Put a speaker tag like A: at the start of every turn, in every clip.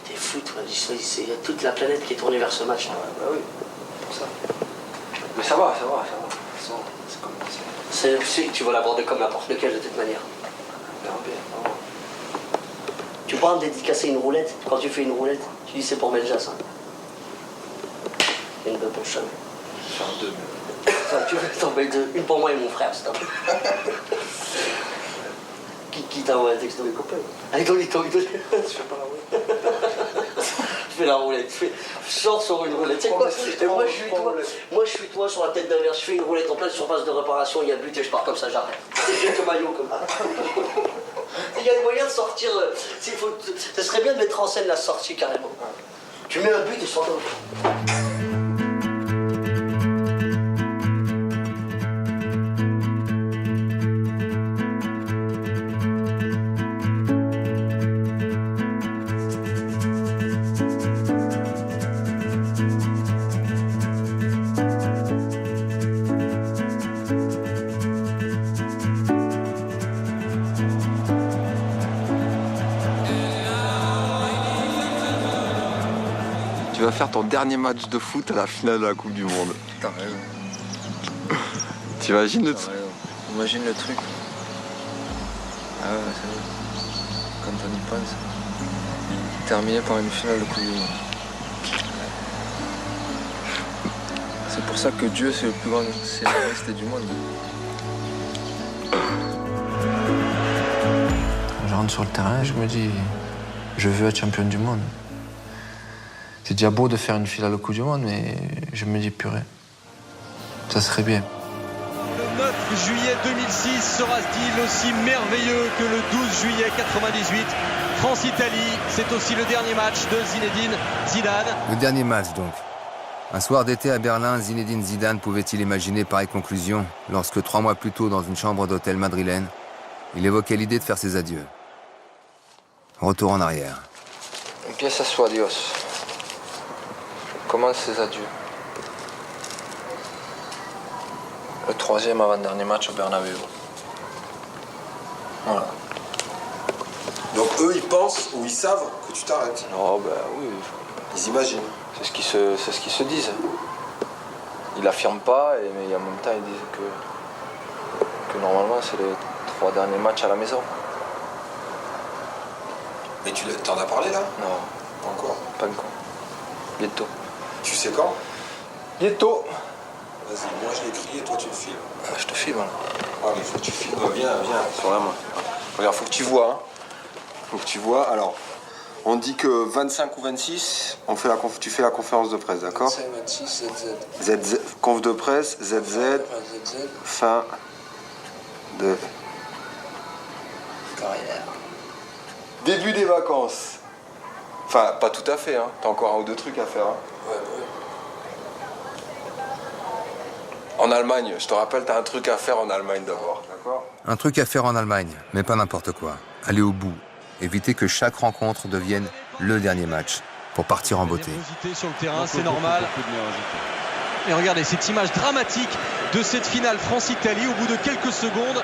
A: T'es fou, toi. C'est toute la planète qui est tournée vers ce match.
B: Ouais, bah oui, pour ça. Mais ça va. C'est comme ça.
A: Tu sais que tu vas l'aborder comme n'importe lequel de toute manière.
B: Bien.
A: Tu pourras me dédicacer une roulette. Quand tu fais une roulette, tu dis c'est pour Medjas. Hein. Une bonne pour le chemin.
B: Faire deux.
A: Tu veux t'en mettre deux. Une pour moi et mon frère, s'il te plaît. Qui t'envoie un texto des copains. Allez, il te
B: Tu fais pas la roulette.
A: Je fais la roulette. Je sors sur une roulette. Tu sais quoi? Moi, je suis toi sur la tête d'un verre. Je fais une roulette en pleine surface de réparation. Il y a but et je pars comme ça, j'arrête. Je jette le maillot comme ça. Il y a le moyen de sortir. Ça serait bien de mettre en scène la sortie carrément. Tu mets un but et je sors comme ça.
C: Tu vas faire ton dernier match de foot à la finale de la Coupe du Monde.
B: T'as raison.
C: T'imagines le truc?
B: Imagine le truc. Ah ouais, c'est vrai. Quand on y pense. Terminé par une finale de Coupe du Monde. C'est pour ça que Dieu, c'est le plus grand scénariste du monde. Quand je rentre sur le terrain, je me dis, je veux être champion du monde. C'est déjà beau de faire une finale au Coupe du Monde, mais je me dis, purée, ça serait bien.
D: Le 9 juillet 2006 sera-t-il aussi merveilleux que le 12 juillet 98? France-Italie, c'est aussi le dernier match de Zinedine Zidane.
E: Le dernier match, donc. Un soir d'été à Berlin, Zinedine Zidane pouvait-il imaginer pareille conclusion lorsque 3 mois plus tôt, dans une chambre d'hôtel madrilène, il évoquait l'idée de faire ses adieux. Retour en arrière.
B: Empieza su adios. Commence ses adieux. Le 3e avant-dernier match au Bernabéu. Voilà.
F: Donc eux, ils pensent ou ils savent que tu t'arrêtes.
B: Oh bah oui.
F: Ils imaginent.
B: C'est ce qu'ils se disent. Ils l'affirment pas, mais en même temps ils disent que normalement c'est les 3 derniers matchs à la maison.
F: Mais tu t'en as parlé là?
B: Non,
F: Pas encore.
B: pas encore. Bientôt.
F: Tu sais quand?
B: Bientôt.
F: Vas-y, moi je l'écris et toi tu le filmes.
B: Je te filme.
F: Ah oui, faut que tu filmes. Viens, sur la main. Regarde, faut que tu vois. Hein. Faut que tu vois. Alors, on dit que 25 ou 26, tu fais la conférence de presse, d'accord?
B: 25, 26,
F: ZZ, conf de presse, ZZ, fin de
B: carrière.
F: début des vacances. Enfin, pas tout à fait, hein. T'as encore 1 ou 2 trucs à faire. Hein.
B: Ouais, bah oui.
F: En Allemagne, je te rappelle, t'as un truc à faire en Allemagne d'abord, d'accord?
E: Un truc à faire en Allemagne, mais pas n'importe quoi. Aller au bout. Éviter que chaque rencontre devienne le dernier match pour partir en beauté.
D: Nervosité sur le terrain, c'est normal. Et regardez cette image dramatique de cette finale France-Italie au bout de quelques secondes.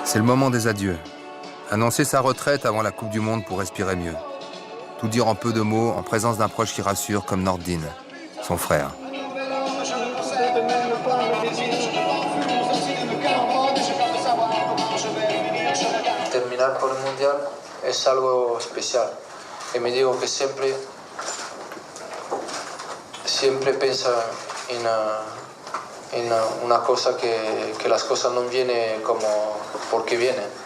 E: C'est le moment des adieux. Annoncer sa retraite avant la Coupe du Monde pour respirer mieux. Tout dire en peu de mots en présence d'un proche qui rassure comme Nordin, son frère.
B: Terminar por el Mundial es algo especial. Y me digo que siempre piensa en una cosa que las cosas no vienen como porque vienen.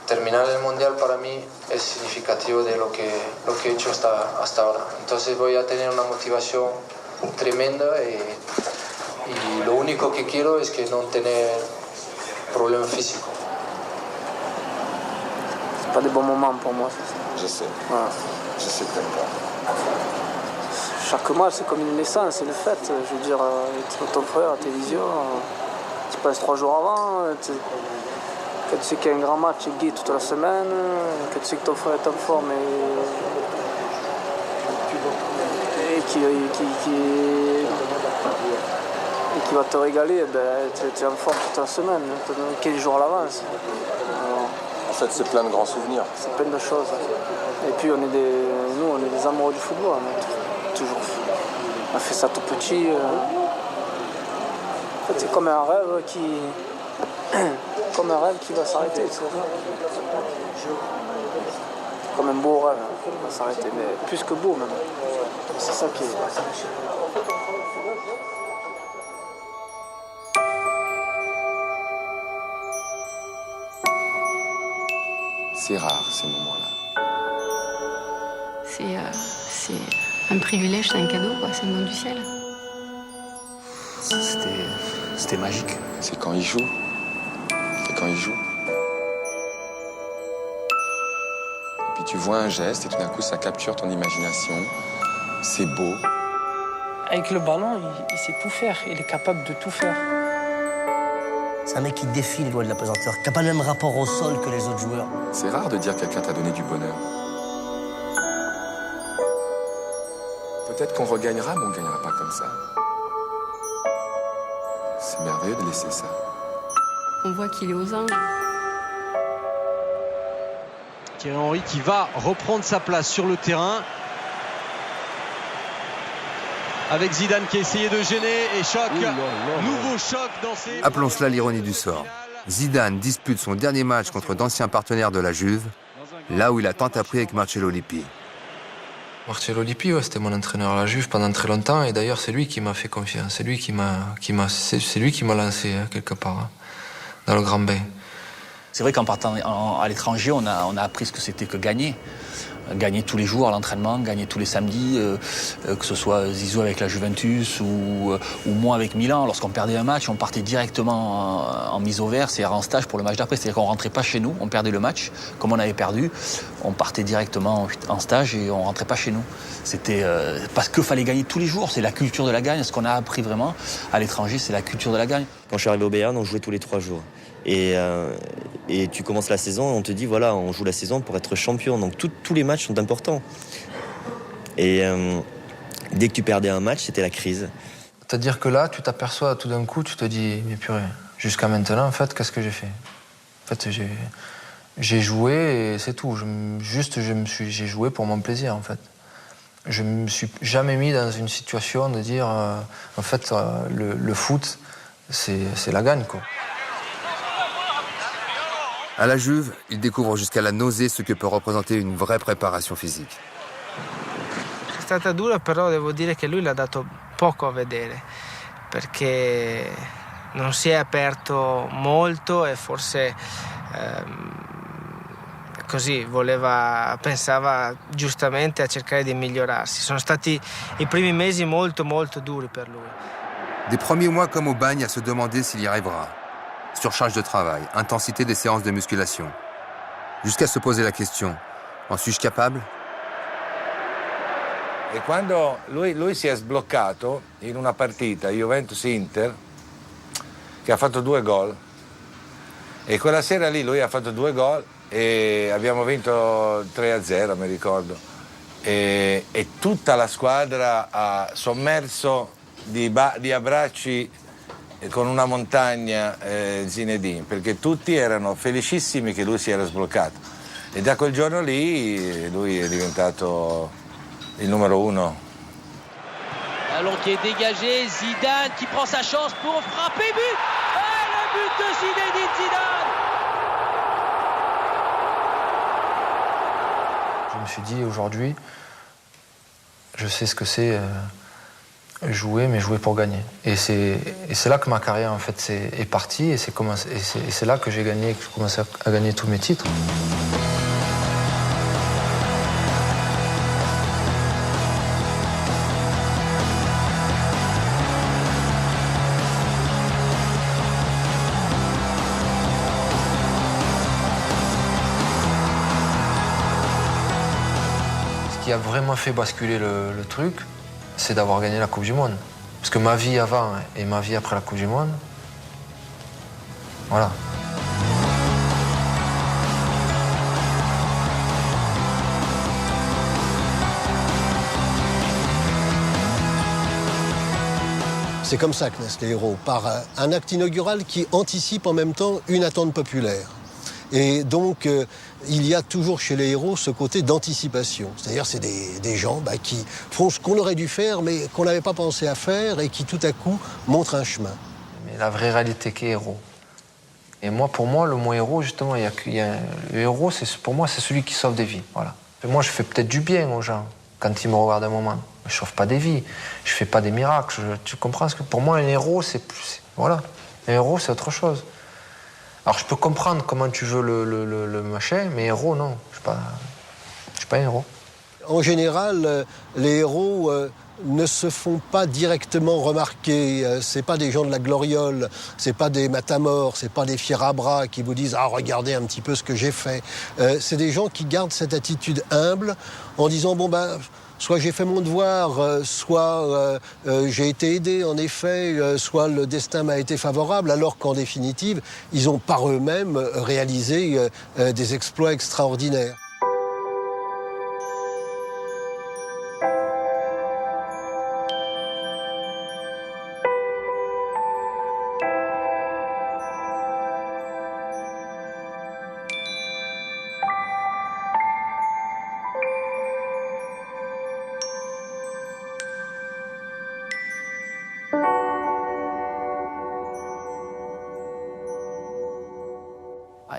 B: Terminar el Mundial para mí es significativo de lo que he hecho hasta ahora. Entonces voy a tener una motivación tremenda y lo único que quiero es que no tener problemas físicos. C'est pas des bons moments pour moi, c'est ça.
F: Je sais.
B: Voilà.
F: Je sais que t'aimes pas.
B: Chaque match, c'est comme une naissance, c'est une fête. Je veux dire, ton frère à la télévision, tu passes 3 jours avant.
G: Quand tu sais qu'il y a un grand match gay toute la semaine, que tu sais que ton frère est en forme et qui va te régaler, ben, tu es en forme toute la semaine, 15 jours à l'avance.
F: En fait, c'est plein de grands souvenirs.
G: C'est plein de choses. Et puis nous, on est des amoureux du football. On a fait ça tout petit. En fait, c'est comme un rêve qui va s'arrêter. Comme un beau rêve qui va s'arrêter, mais plus que beau même. C'est ça qui est.
H: C'est rare ces moments-là.
I: C'est un privilège, c'est un cadeau, quoi. C'est un don du ciel.
H: C'était magique. C'est quand il joue. C'est quand il joue. Et puis tu vois un geste et tout d'un coup ça capture ton imagination. C'est beau.
G: Avec le ballon, il sait tout faire. Il est capable de tout faire.
J: C'est un mec qui défie les lois de la pesanteur, qui n'a pas le même rapport au sol que les autres joueurs.
H: C'est rare de dire que quelqu'un t'a donné du bonheur. Peut-être qu'on regagnera, mais on ne gagnera pas comme ça. C'est merveilleux de laisser ça.
I: On voit qu'il est aux anges.
D: Thierry Henry qui va reprendre sa place sur le terrain. Avec Zidane qui a essayé de gêner et choc. Nouveau choc dans ses...
E: Appelons cela l'ironie du sort. Zidane dispute son dernier match contre d'anciens partenaires de la Juve, là où il a tant appris avec Marcello Lippi.
B: Marcello Lippi, ouais, c'était mon entraîneur à la Juve pendant très longtemps, et d'ailleurs c'est lui qui m'a fait confiance, c'est lui qui m'a lancé quelque part hein, dans le grand bain.
K: C'est vrai qu'en partant à l'étranger, on a appris ce que c'était que gagner. Gagner tous les jours à l'entraînement, gagner tous les samedis, que ce soit Zizou avec la Juventus ou moi avec Milan. Lorsqu'on perdait un match, on partait directement en mise au vert, c'est-à-dire en stage pour le match d'après. C'est-à-dire qu'on ne rentrait pas chez nous, on perdait le match. Comme on avait perdu, on partait directement en stage et on ne rentrait pas chez nous. C'était parce qu'il fallait gagner tous les jours, c'est la culture de la gagne. Ce qu'on a appris vraiment à l'étranger, c'est la culture de la gagne.
J: Quand je suis arrivé au Bayern, on jouait tous les 3 jours. Et tu commences la saison, on te dit voilà, on joue la saison pour être champion. Donc tous les matchs sont importants. Et dès que tu perdais un match, c'était la crise.
B: C'est-à-dire que là, tu t'aperçois tout d'un coup, tu te dis, mais purée, jusqu'à maintenant, en fait, qu'est-ce que j'ai fait? En fait, j'ai joué et c'est tout. J'ai joué pour mon plaisir, en fait. Je me suis jamais mis dans une situation de dire, en fait, le foot, c'est la gagne, quoi.
E: À la Juve, il découvre jusqu'à la nausée ce que peut représenter une vraie préparation physique.
G: È stata dura, però devo dire che lui l'ha dato poco a vedere, perché non si è aperto molto e forse così pensava giustamente a cercare di migliorarsi. Sono stati i primi mesi molto molto duri per lui.
E: Des premiers mois comme au bagne à se demander s'il y arrivera. Surcharge de travail, intensité des séances de musculation. Jusqu'à se poser la question, en suis-je capable?
L: E quando lui si è sbloccato in una partita Juventus-Inter, che ha fatto 2 gol, e quella sera lì lui ha fatto 2 gol e abbiamo vinto 3-0, mi ricordo. E tutta la squadra ha sommerso di abbracci con una montagna Zinedine, perché tutti erano felicissimi che lui si era sbloccato. E da quel giorno lì lui è diventato il numero 1.
D: Ballon qui est dégagé, Zidane qui prend sa chance pour frapper, but! Et le but de Zinedine Zidane!
B: Je me suis dit, aujourd'hui, je sais ce que c'est jouer, mais jouer pour gagner. Et c'est là que ma carrière, en fait, est partie, et c'est là que j'ai commencé à gagner tous mes titres. Ce qui a vraiment fait basculer le truc, c'est d'avoir gagné la Coupe du Monde. Parce que ma vie avant et ma vie après la Coupe du Monde, voilà.
M: C'est comme ça que naissent les héros, par un acte inaugural qui anticipe en même temps une attente populaire. Et donc, il y a toujours chez les héros ce côté d'anticipation. C'est-à-dire, c'est des gens qui font ce qu'on aurait dû faire, mais qu'on n'avait pas pensé à faire, et qui tout à coup montrent un chemin.
B: Mais la vraie réalité qu'est héros. Et moi, pour moi, le mot héros, justement, le héros, pour moi, c'est celui qui sauve des vies. Voilà. Et moi, je fais peut-être du bien aux gens quand ils me regardent un moment. Je ne sauve pas des vies, je ne fais pas des miracles. Tu comprends ce que pour moi, un héros, c'est plus. Voilà. Un héros, c'est autre chose. Alors, je peux comprendre comment tu veux le machin, mais héros, non. Je ne suis pas un héros.
M: En général, les héros ne se font pas directement remarquer. C'est pas des gens de la gloriole, c'est pas des matamores, c'est pas des fiers à bras qui vous disent « Ah, regardez un petit peu ce que j'ai fait ». C'est des gens qui gardent cette attitude humble en disant « Bon, soit j'ai fait mon devoir, soit j'ai été aidé, en effet, soit le destin m'a été favorable », alors qu'en définitive, ils ont par eux-mêmes réalisé des exploits extraordinaires.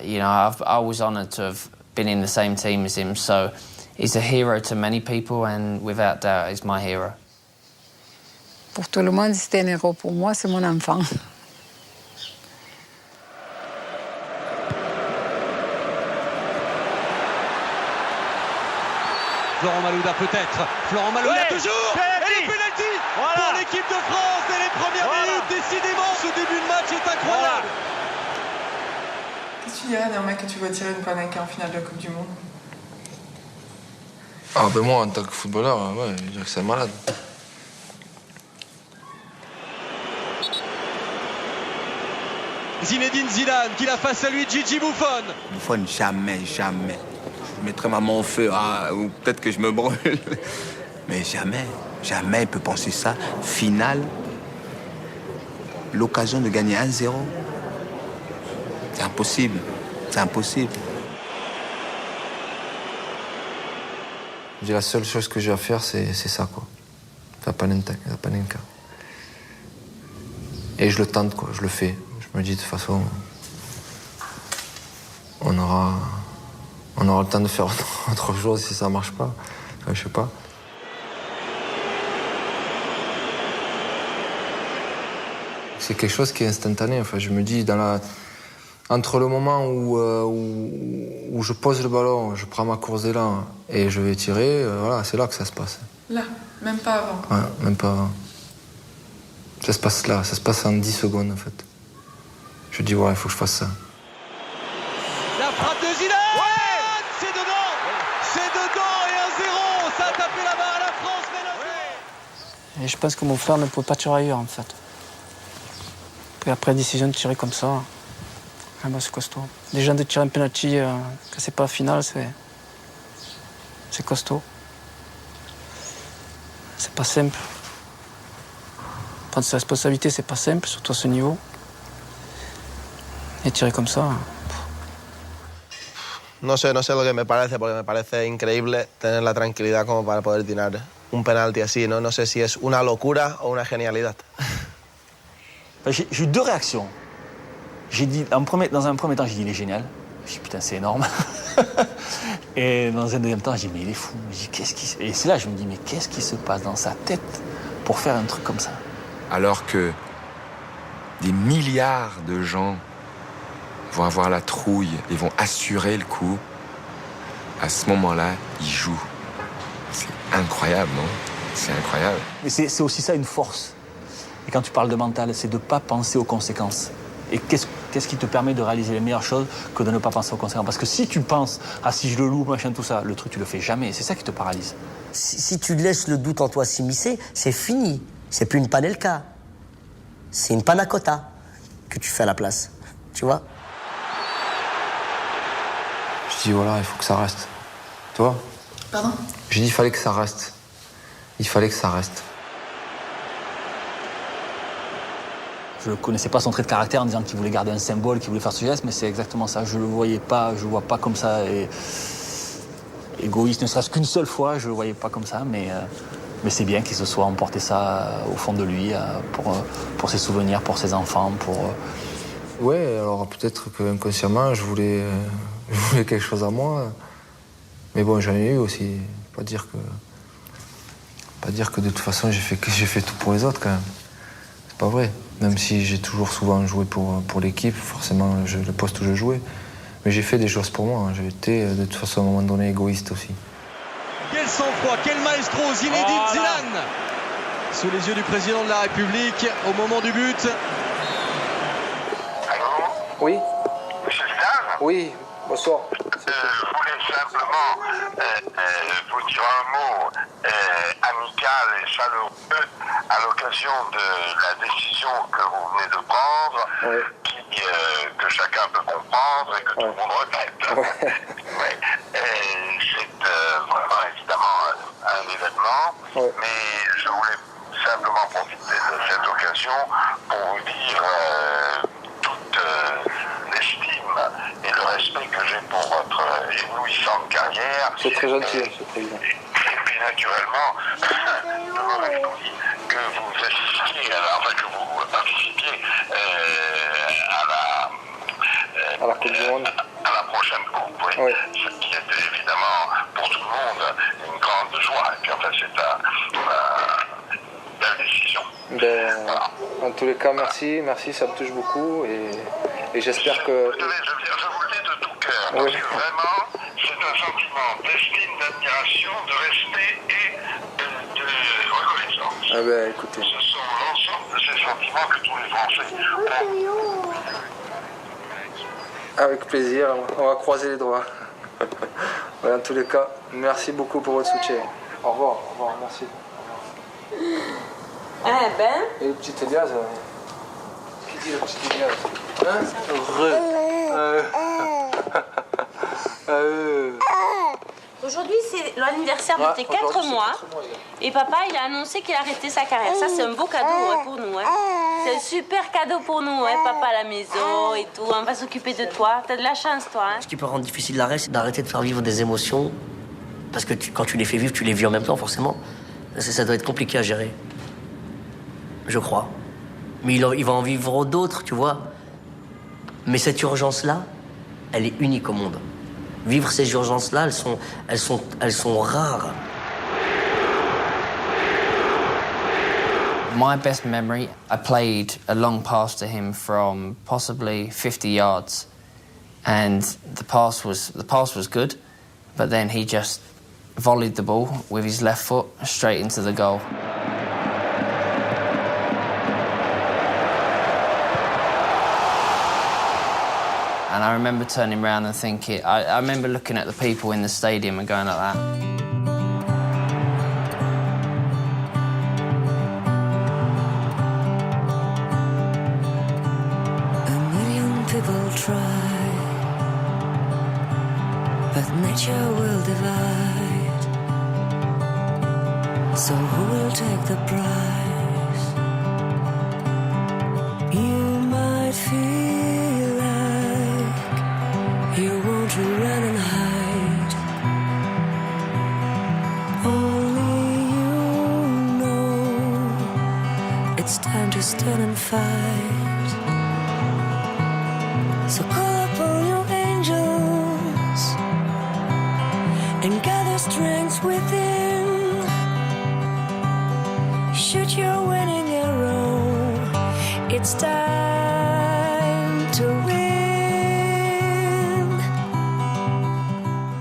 N: You know, I was honoured to have been in the same team as him, so he's a hero to many people, and without doubt, he's my hero.
O: Pour tout le monde, c'était un héros. Pour moi, c'est mon enfant.
D: Florent Malouda peut-être. Florent Malouda toujours. Et le penalty pour l'équipe de France dès les premières minutes. Décidément, ce début de match est incroyable.
P: Qu'est-ce que tu dirais d'un mec que tu vois tirer une Panenka en finale de la Coupe du Monde?
B: Ah ben moi, en tant que footballeur, ouais, je dirais que c'est un malade.
D: Zinedine Zidane qui l'a face à lui, Gigi Buffon.
Q: Buffon, jamais. Je mettrais ma main au feu, ou peut-être que je me brûle. Mais jamais il peut penser ça. Finale, l'occasion de gagner 1-0. C'est impossible.
B: Je dis, la seule chose que j'ai à faire, c'est ça, quoi. La Panenka. Et je le tente, quoi. Je le fais. Je me dis, de toute façon, on aura le temps de faire autre chose si ça marche pas. Enfin, je sais pas. C'est quelque chose qui est instantané. Enfin, je me dis, entre le moment où je pose le ballon, je prends ma course d'élan et je vais tirer, voilà, c'est là que ça se passe.
P: Là, même pas avant.
B: Ouais, même pas avant. Ça se passe là, ça se passe en 10 secondes en fait. Je dis, ouais, il faut que je fasse ça.
D: La frappe de Zidane. C'est dedans et 1-0. Ça a tapé la barre à la France, mais
G: Et je pense que mon frère ne pouvait pas tirer ailleurs en fait. Puis après la décision de tirer comme ça, c'est costaud. Déjà de tirer un penalty que c'est pas final, c'est costaud. C'est pas simple. Prendre ses responsabilités, c'est pas simple, surtout à ce niveau. Et tirer comme ça.
R: No sé lo que me parece, porque me parece increíble tener la tranquilidad como para poder tirar un penalti así, ¿no? No sé si es una locura o una genialidad.
K: J'ai eu deux réactions. J'ai dit, dans un premier temps, j'ai dit, il est génial. J'ai dit, putain, c'est énorme. Et dans un deuxième temps, j'ai dit, mais il est fou. Et c'est là que je me dis, mais qu'est-ce qui se passe dans sa tête pour faire un truc comme ça?
H: Alors que des milliards de gens vont avoir la trouille et vont assurer le coup, à ce moment-là, il joue. C'est incroyable, non? C'est incroyable.
K: Mais c'est aussi ça une force. Et quand tu parles de mental, c'est de ne pas penser aux conséquences. Et qu'est-ce qui te permet de réaliser les meilleures choses que de ne pas penser aux conséquences? Parce que si tu penses, si je le loupe, machin, tout ça, le truc, tu le fais jamais. C'est ça qui te paralyse.
A: Si tu laisses le doute en toi s'immiscer, c'est fini. C'est plus une Panenka. C'est une panna cotta que tu fais à la place. Tu vois?
B: Je dis, voilà, il faut que ça reste. Tu vois?
P: Pardon?
B: J'ai dit, il fallait que ça reste. Il fallait que ça reste.
K: Je ne connaissais pas son trait de caractère en disant qu'il voulait garder un symbole, qu'il voulait faire ce geste, mais c'est exactement ça. Je ne le voyais pas, je le vois pas comme ça. Et égoïste, ne serait-ce qu'une seule fois, je ne le voyais pas comme ça, mais c'est bien qu'il se soit emporté ça au fond de lui pour ses souvenirs, pour ses enfants, pour...
B: Ouais, alors peut-être qu'inconsciemment, je voulais quelque chose à moi. Mais bon, j'en ai eu aussi. Pas dire que de toute façon, j'ai fait tout pour les autres, quand même. C'est pas vrai. Même si j'ai toujours souvent joué pour l'équipe, forcément, le poste où je jouais. Mais j'ai fait des choses pour moi. J'ai été, de toute façon, à un moment donné, égoïste aussi.
D: Quel sang-froid, quel maestro, Zinedine Zidane, sous les yeux du président de la République, au moment du but.
B: Oui. Monsieur Zidane ? Oui, bonsoir.
S: Je voulais simplement vous dire un mot amical et chaleureux à l'occasion de la décision que vous venez de prendre, que chacun peut comprendre et que tout le monde regrette. C'est vraiment évidemment un événement, mais je voulais simplement profiter de cette occasion pour vous dire toute l'estime et le respect que j'ai pour votre éblouissante carrière.
B: C'est très gentil, Monsieur le Président.
S: Et puis naturellement, je me réjouis que vous assistiez, que vous participiez
B: à la Coupe du Monde.
S: À la prochaine Coupe, oui. Ce qui est évidemment pour tout le monde une grande joie. Et puis enfin, c'est une belle décision.
B: Voilà. En tous les cas, merci, ça me touche beaucoup et j'espère que...
S: Je vous le dis de tout cœur, parce que vraiment, c'est un sentiment d'estime, d'admiration, de respect et de reconnaissance.
B: Ah ben, écoutez.
S: Ce sont l'ensemble de ces sentiments que tous les Français ont.
B: Avec plaisir, on va croiser les doigts. En tous les cas, merci beaucoup pour votre soutien. Au revoir, merci.
T: Ah ben.
B: Et le petit Elias, qui dit le petit Elias? Hein?
T: Aujourd'hui, c'est l'anniversaire de tes 4 mois. Et papa, il a annoncé qu'il arrêtait sa carrière. Ça, c'est un beau cadeau pour nous. C'est un super cadeau pour nous, papa, à la maison et tout. On va s'occuper de toi. T'as de la chance, toi.
A: Ce qui peut rendre difficile l'arrêt, c'est d'arrêter de faire vivre des émotions. Parce que quand tu les fais vivre, tu les vis en même temps, forcément. Ça doit être compliqué à gérer. Je crois. Mais il va en vivre d'autres, tu vois. Mais cette urgence-là, elle est unique au monde. Vivre ces urgences-là, elles sont rares.
N: My best memory, I played a long pass to him from possibly 50 yards, and the pass was good, but then he just volleyed the ball with his left foot straight into the goal. And I remember turning around and thinking, I remember looking at the people in the stadium and going like that.
U: People try, but nature will divide. So who will take the prize? You might feel like you want to run and hide. Only you know it's time to stand and fight. So call upon your angels and gather strength within. Shoot your winning arrow. It's time to win.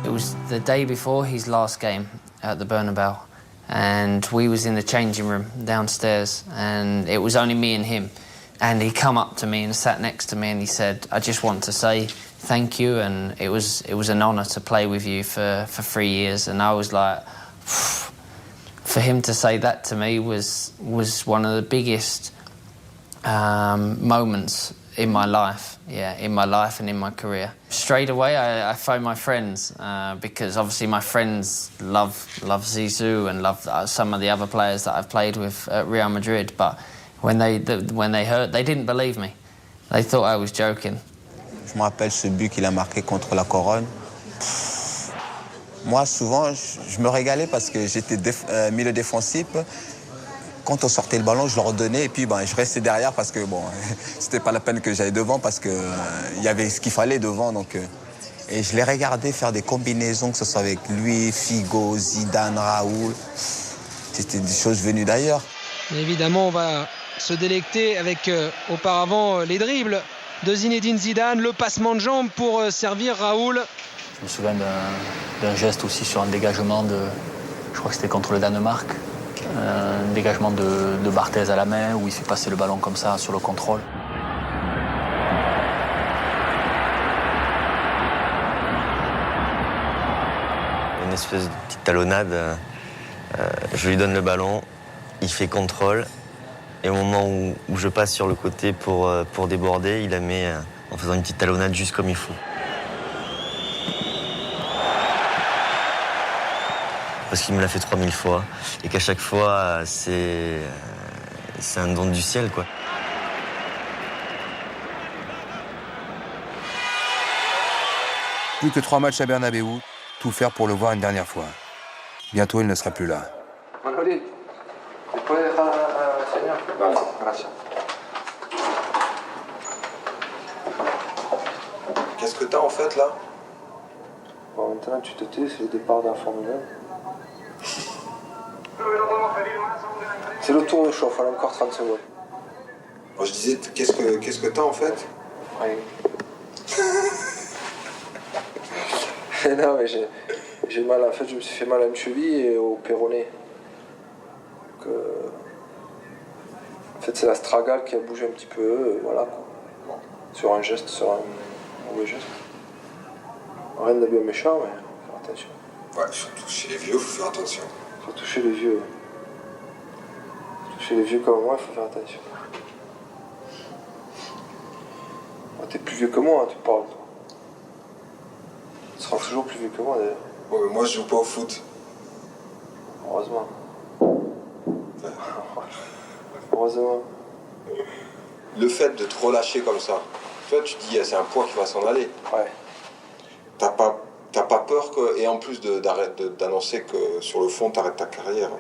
N: It was the day before his last game at the Bernabeu, and we was in the changing room downstairs, and it was only me and him. And he come up to me and sat next to me and he said, I just want to say thank you, and it was an honour to play with you for 3 years. And I was like, for him to say that to me was one of the biggest moments in my life, in my life and in my career. Straight away I phoned my friends because obviously my friends love Zizou and love some of the other players that I've played with at Real Madrid, but When they heard, they didn't believe me. They thought I was joking.
Q: Je me rappelle ce but qu'il a marqué contre la Corogne. Moi, souvent, je me régalais parce que j'étais milieu défensif. Quand on sortait le ballon, je le redonnais et puis je restais derrière parce que c'était pas la peine que j'aille devant parce que il y avait ce qu'il fallait devant. Donc, et je l'ai regardé faire des combinaisons, que ce soit avec lui, Figo, Zidane, Raoul. C'était des choses venues d'ailleurs.
G: Évidemment, on va se délecter avec auparavant les dribbles de Zinedine Zidane, le passement de jambes pour servir Raoul.
K: Je me souviens d'un geste aussi sur un dégagement je crois que c'était contre le Danemark, un dégagement de Barthez à la main où il fait passer le ballon comme ça sur le contrôle.
J: Une espèce de petite talonnade, je lui donne le ballon, il fait contrôle et au moment où je passe sur le côté pour déborder, il la met en faisant une petite talonnade juste comme il faut. Parce qu'il me l'a fait 3000 fois et qu'à chaque fois, c'est un don du ciel, quoi.
E: Plus que 3 matchs à Bernabéu, tout faire pour le voir une dernière fois. Bientôt, il ne sera plus là.
B: Manolín, ¿te puedes dejar al señor? Vale, gracias.
F: Qu'est-ce que t'as en fait là?
B: Bon, maintenant, tu te tais, c'est le départ de la Formule 1. C'est le tour de chauffe, on a encore 30 secondes.
F: Moi je disais, qu'est-ce que t'as en fait?
B: Rien. Non, mais j'ai mal, en fait, je me suis fait mal à une cheville et au péroné. Donc, en fait, c'est l'astragale qui a bougé un petit peu, voilà quoi. Bon, sur un mauvais geste. Rien de bien méchant, mais faut faire attention.
F: Ouais, surtout chez les vieux, faut faire attention.
B: Surtout chez les vieux. Chez les vieux comme moi, il faut faire attention. Oh, t'es plus vieux que moi, hein, tu parles. Toi. Tu seras toujours plus vieux que moi d'ailleurs.
F: Ouais, mais moi je joue pas au foot.
B: Heureusement. Heureusement.
F: Le fait de te relâcher comme ça, toi tu dis c'est un poids qui va s'en aller.
B: Ouais.
F: T'as pas peur que, et en plus d'annoncer que sur le fond t'arrêtes ta carrière,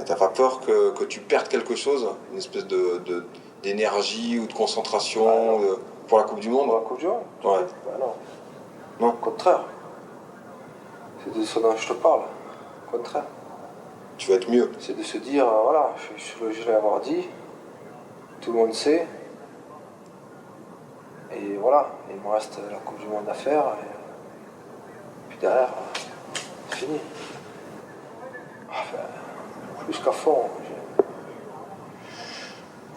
F: t'as pas peur que tu perdes quelque chose, une espèce d'énergie ou de concentration pour la Coupe du Monde?
B: Pour la Coupe du Monde?
F: Ouais.
B: Bah non. Non, au contraire. C'est de ce dont je te parle. Au contraire.
F: Tu vas être mieux.
B: C'est de se dire, voilà, je l'ai avoir dit, tout le monde sait, et voilà, il me reste la Coupe du Monde à faire, et puis derrière, c'est fini. Enfin, plus qu'à fond.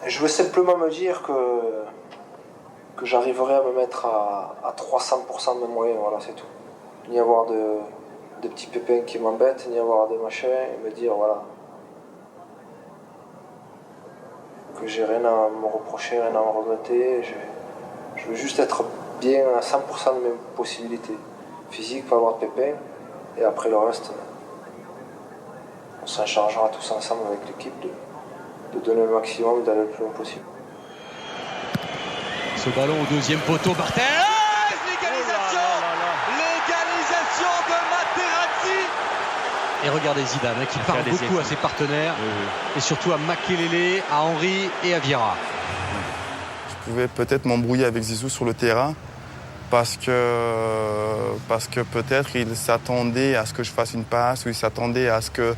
B: Je veux simplement me dire que j'arriverai à me mettre à 300% de mes moyens, voilà, c'est tout. Ni avoir de petits pépins qui m'embêtent, ni avoir des machins, et me dire, voilà, que j'ai rien à me reprocher, rien à me regretter. Je veux juste être bien à 100% de mes possibilités physiques, pas avoir de pépins, et après le reste, on s'en chargera tous ensemble avec l'équipe de donner le maximum et d'aller le plus loin possible.
D: Ce ballon au deuxième poteau, Barthez, l'égalisation de Materazzi. Et regardez Zidane qui parle beaucoup à ses partenaires et surtout à Makelele, à Henry et à Vieira.
C: Je pouvais peut-être m'embrouiller avec Zizou sur le terrain parce que peut-être il s'attendait à ce que je fasse une passe ou il s'attendait à ce que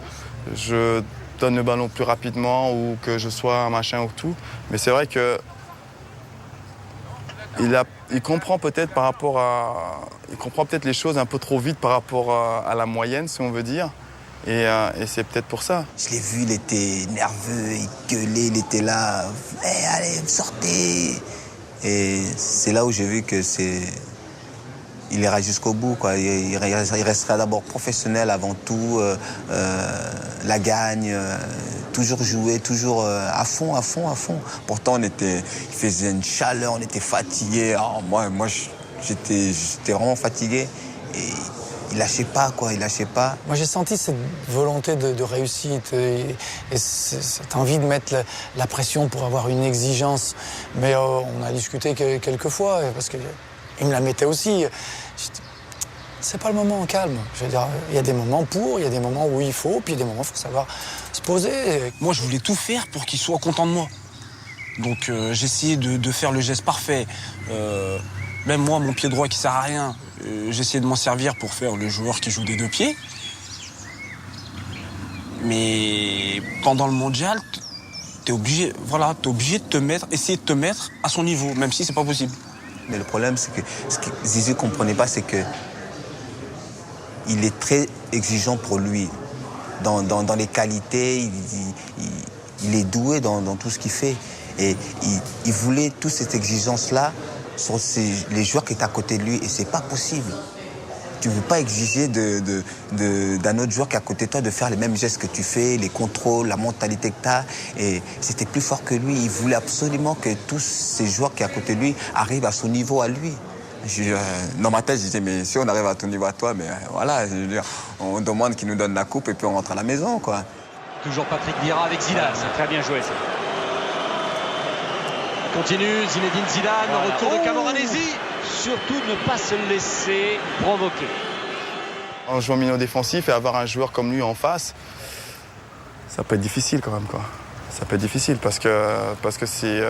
C: je donne le ballon plus rapidement ou que je sois un machin ou tout. Mais c'est vrai que il comprend peut-être il comprend peut-être les choses un peu trop vite par rapport à la moyenne, si on veut dire. Et c'est peut-être pour ça.
Q: Je l'ai vu, il était nerveux, il gueulait, il était là. Hey, allez, sortez. Et c'est là où j'ai vu que il ira jusqu'au bout, quoi. Il restera d'abord professionnel avant tout, la gagne, toujours jouer, toujours à fond. Pourtant, il faisait une chaleur, on était fatigué. Moi, j'étais vraiment fatigué. Et il lâchait pas, quoi, il lâchait pas.
G: Moi, j'ai senti cette volonté de réussite et cette envie de mettre la pression pour avoir une exigence. Mais on a discuté quelques fois, parce qu'il me la mettait aussi. C'est pas le moment calme. Je veux dire, il y a des moments pour, il y a des moments où il faut, puis il y a des moments où il faut savoir se poser.
I: Moi, je voulais tout faire pour qu'il soit content de moi. Donc, j'essayais de faire le geste parfait. Même moi, mon pied droit qui sert à rien, j'essayais de m'en servir pour faire le joueur qui joue des deux pieds. Mais pendant le mondial, t'es obligé de essayer de te mettre à son niveau, même si c'est pas possible.
Q: Mais le problème, c'est que ce que Zizou ne comprenait pas, c'est que il est très exigeant pour lui. Dans les qualités, il est doué dans tout ce qu'il fait. Et il voulait toute cette exigence-là sur les joueurs qui étaient à côté de lui. Et c'est pas possible. Tu ne veux pas exiger d'un autre joueur qui est à côté de toi de faire les mêmes gestes que tu fais, les contrôles, la mentalité que tu as. Et c'était plus fort que lui. Il voulait absolument que tous ces joueurs qui sont à côté de lui arrivent à son niveau à lui. Dans ma tête, je disais, mais si on arrive à ton niveau à toi, mais voilà, je veux dire, on demande qu'il nous donne la coupe et puis on rentre à la maison, quoi.
D: Toujours Patrick Vieira avec Zidane.
V: C'est très bien joué, ça.
D: Continue, Zinedine Zidane, retour de Camoranesi.
V: Surtout ne pas se laisser provoquer.
C: En jouant milieu défensif et avoir un joueur comme lui en face, ça peut être difficile quand même, quoi. Ça peut être difficile parce que c'est...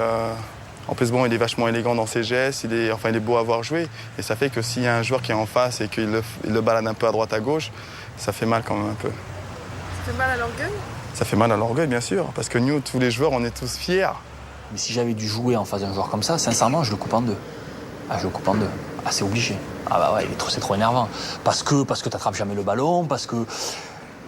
C: En plus, bon, il est vachement élégant dans ses gestes, il est beau à voir jouer. Et ça fait que s'il y a un joueur qui est en face et qu'il le balade un peu à droite, à gauche, ça fait mal quand même un peu.
P: Ça fait mal à l'orgueil?
C: Ça fait mal à l'orgueil, bien sûr. Parce que nous, tous les joueurs, on est tous fiers.
K: Mais si j'avais dû jouer en face d'un joueur comme ça, sincèrement, je le coupe en deux. Ah, je le coupe en deux. Ah, c'est obligé. Ah bah ouais, c'est trop énervant. Parce que t'attrapes jamais le ballon, parce que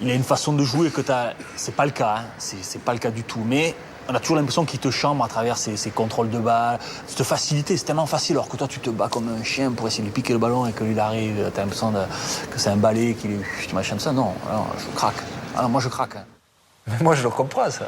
K: il a une façon de jouer que t'as... C'est pas le cas, hein. C'est pas le cas du tout. Mais on a toujours l'impression qu'il te chambre à travers ses contrôles de balle, cette facilité, c'est tellement facile, alors que toi tu te bats comme un chien pour essayer de lui piquer le ballon et que lui il arrive, t'as l'impression que c'est un balai, qu'il est machin de ça. Non, alors, je craque. Alors moi je craque. Hein.
B: Mais moi je le comprends ça.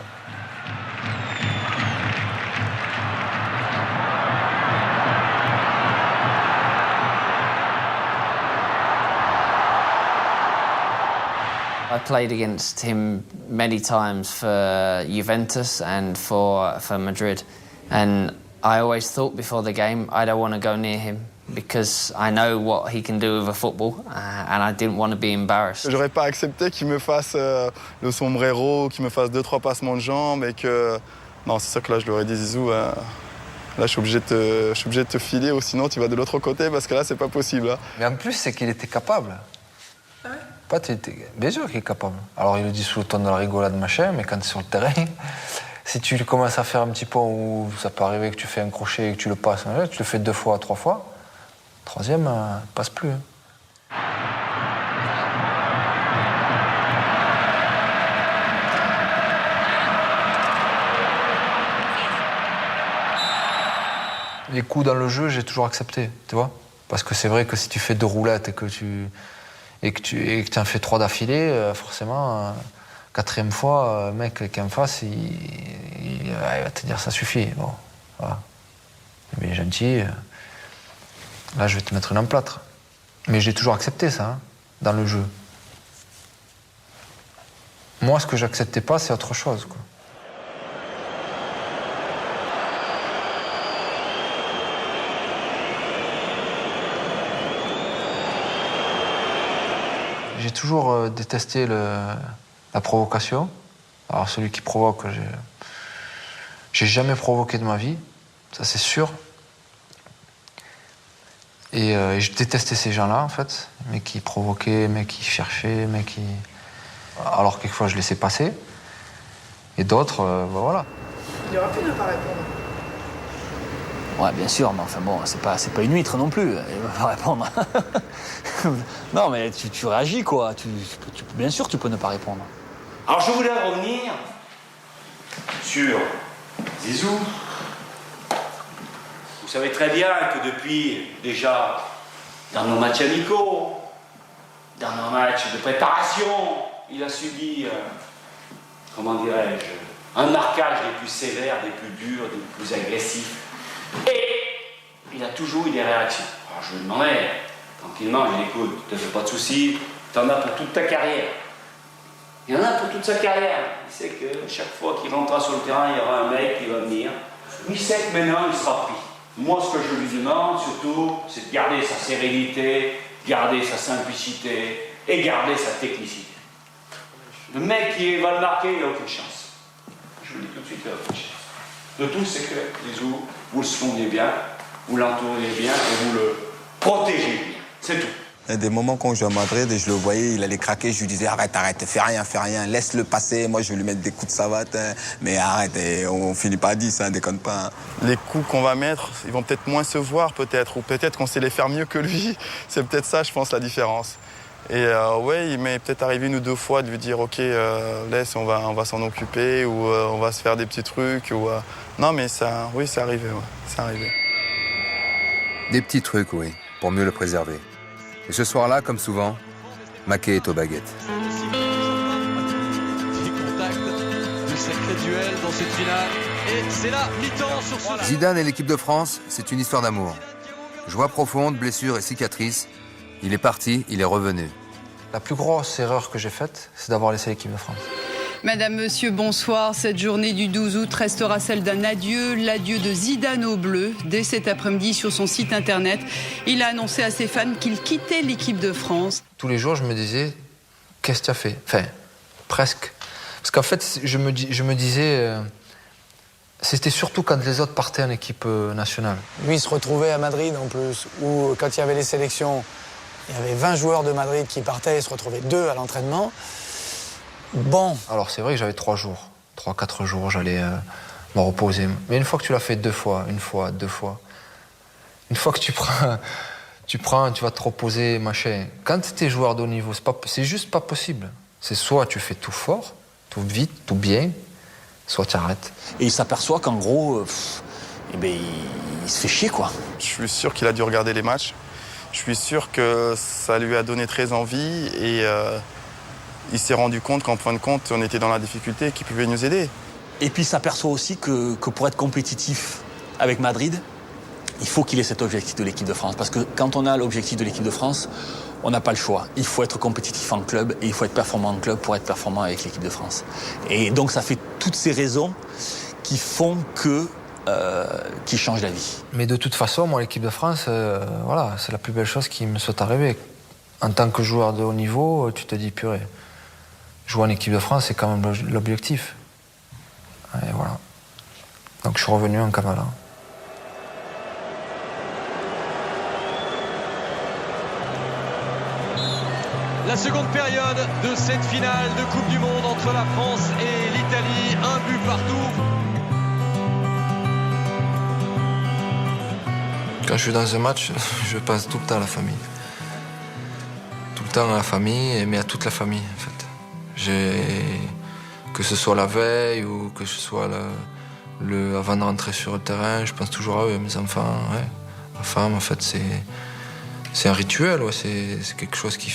N: I played against him many times for Juventus and for Madrid. And I always thought before the game, I don't want to go near him because I know what he can do with a football and I didn't want to be embarrassed.
C: J'aurais pas accepté qu'il me fasse le sombrero, qu'il me fasse 2-3 passements de jambes et que... Non, c'est ça que là, je lui aurais dit, Zizou, là, je suis obligé de te filer ou sinon tu vas de l'autre côté parce que là, c'est pas possible. Hein.
B: Mais en plus, c'est qu'il était capable.
P: Ah ouais?
B: Bien sûr qu'il est capable. Alors il le dit sous le ton de la rigolade, machin, mais quand tu es sur le terrain, si tu commences à faire un petit point où ça peut arriver que tu fais un crochet et que tu le passes, tu le fais 2 fois, 3 fois, troisième, ne passe plus. Hein. Les coups dans le jeu, j'ai toujours accepté, tu vois. Parce que c'est vrai que si tu fais 2 roulettes et que tu en fais 3 d'affilée, forcément, 4e fois, mec qui est en face, il va te dire ça suffit. Bon, voilà. Il est bien gentil. Là, je vais te mettre une emplâtre. Mais j'ai toujours accepté ça, hein, dans le jeu. Moi, ce que j'acceptais pas, c'est autre chose, quoi. J'ai toujours détesté la provocation. Alors celui qui provoque, j'ai jamais provoqué de ma vie, ça c'est sûr. Et je détestais ces gens-là en fait, mais qui provoquaient, mais qui cherchaient, mais qui... Alors quelquefois je laissais passer, et d'autres, voilà.
P: Il aurait pu ne pas répondre.
K: Ouais, bien sûr, mais enfin bon, c'est pas une huître non plus, il va pas répondre. Non, mais tu réagis, quoi. Bien sûr, tu peux ne pas répondre.
V: Alors, je voulais revenir sur Zizou. Vous savez très bien que depuis, déjà, dans nos matchs amicaux, dans nos matchs de préparation, il a subi, comment dirais-je, un marquage des plus sévères, des plus durs, des plus agressifs. Et il a toujours eu des réactions. Alors je me demandais, Tranquillement, je dis écoute, ne te fais pas de soucis, t'en as pour toute ta carrière. Il y en a pour toute sa carrière. Il sait que chaque fois qu'il rentrera sur le terrain, il y aura un mec qui va venir. Il sait que maintenant, il sera pris. Moi, ce que je lui demande, surtout, c'est de garder sa sérénité, garder sa simplicité et garder sa technicité. Le mec qui va le marquer, il n'a aucune chance. Je vous le dis tout de suite, il n'a aucune chance. Le tout, c'est que Zizou, vous le soignez bien, vous l'entourez bien et vous le protégez bien. C'est tout.
Q: Il y a des moments quand je jouais à Madrid et je le voyais, il allait craquer, je lui disais arrête, fais rien, laisse-le passer, moi je vais lui mettre des coups de savate, mais arrête, et on finit pas à 10, déconne pas.
C: Les coups qu'on va mettre, ils vont peut-être moins se voir peut-être, ou peut-être qu'on sait les faire mieux que lui, c'est peut-être ça je pense la différence. Et ouais, il m'est peut-être arrivé 1 ou 2 fois de lui dire ok, laisse, on va s'en occuper, ou on va se faire des petits trucs, ou non mais ça, oui c'est arrivé, ouais, c'est arrivé.
E: Des petits trucs, oui, pour mieux le préserver. Et ce soir-là, comme souvent, Maquet est aux baguettes.
D: De sacrés duels dans cette finale. Et c'est là, mi-temps sur ce...
E: Zidane et l'équipe de France, c'est une histoire d'amour. Joie profonde, blessure et cicatrices. Il est parti, il est revenu.
G: La plus grosse erreur que j'ai faite, c'est d'avoir laissé l'équipe de France.
L: Madame, Monsieur, bonsoir. Cette journée du 12 août restera celle d'un adieu, l'adieu de Zidane au bleu. Dès cet après-midi, sur son site internet, il a annoncé à ses fans qu'il quittait l'équipe de France.
G: Tous les jours, je me disais, qu'est-ce que tu as fait? Enfin, presque. Parce qu'en fait, je me disais, c'était surtout quand les autres partaient en équipe nationale.
M: Lui, il se retrouvait à Madrid en plus, où quand il y avait les sélections, il y avait 20 joueurs de Madrid qui partaient et se retrouvaient 2 à l'entraînement. Bon. Alors c'est vrai que j'avais 3 jours, 3-4 jours, j'allais me reposer. Mais une fois que tu l'as fait 2 fois, 1 fois, 2 fois, une fois que tu vas te reposer, machin. Quand tu es joueur de haut niveau, c'est juste pas possible. C'est soit tu fais tout fort, tout vite, tout bien, soit tu arrêtes.
K: Et il s'aperçoit qu'en gros, il se fait chier, quoi.
C: Je suis sûr qu'il a dû regarder les matchs. Je suis sûr que ça lui a donné très envie et il s'est rendu compte qu'en fin de compte, on était dans la difficulté et qu'il pouvait nous aider.
K: Et puis il s'aperçoit aussi que pour être compétitif avec Madrid, il faut qu'il ait cet objectif de l'équipe de France. Parce que quand on a l'objectif de l'équipe de France, on n'a pas le choix. Il faut être compétitif en club et il faut être performant en club pour être performant avec l'équipe de France. Et donc ça fait toutes ces raisons qui font qui change la vie.
G: Mais de toute façon, moi, l'équipe de France, voilà, c'est la plus belle chose qui me soit arrivée. En tant que joueur de haut niveau, tu te dis, purée, jouer en équipe de France, c'est quand même l'objectif. Et voilà. Donc je suis revenu en cavalant.
D: La seconde période de cette finale de Coupe du Monde entre la France et l'Italie, 1 but partout.
B: Quand je suis dans un match, je pense tout le temps à la famille. Tout le temps à la famille, mais à toute la famille, en fait. Que ce soit la veille ou que ce soit avant de rentrer sur le terrain, je pense toujours à eux, à mes enfants, ouais. Ma femme, en fait, c'est un rituel, ouais. C'est quelque chose qui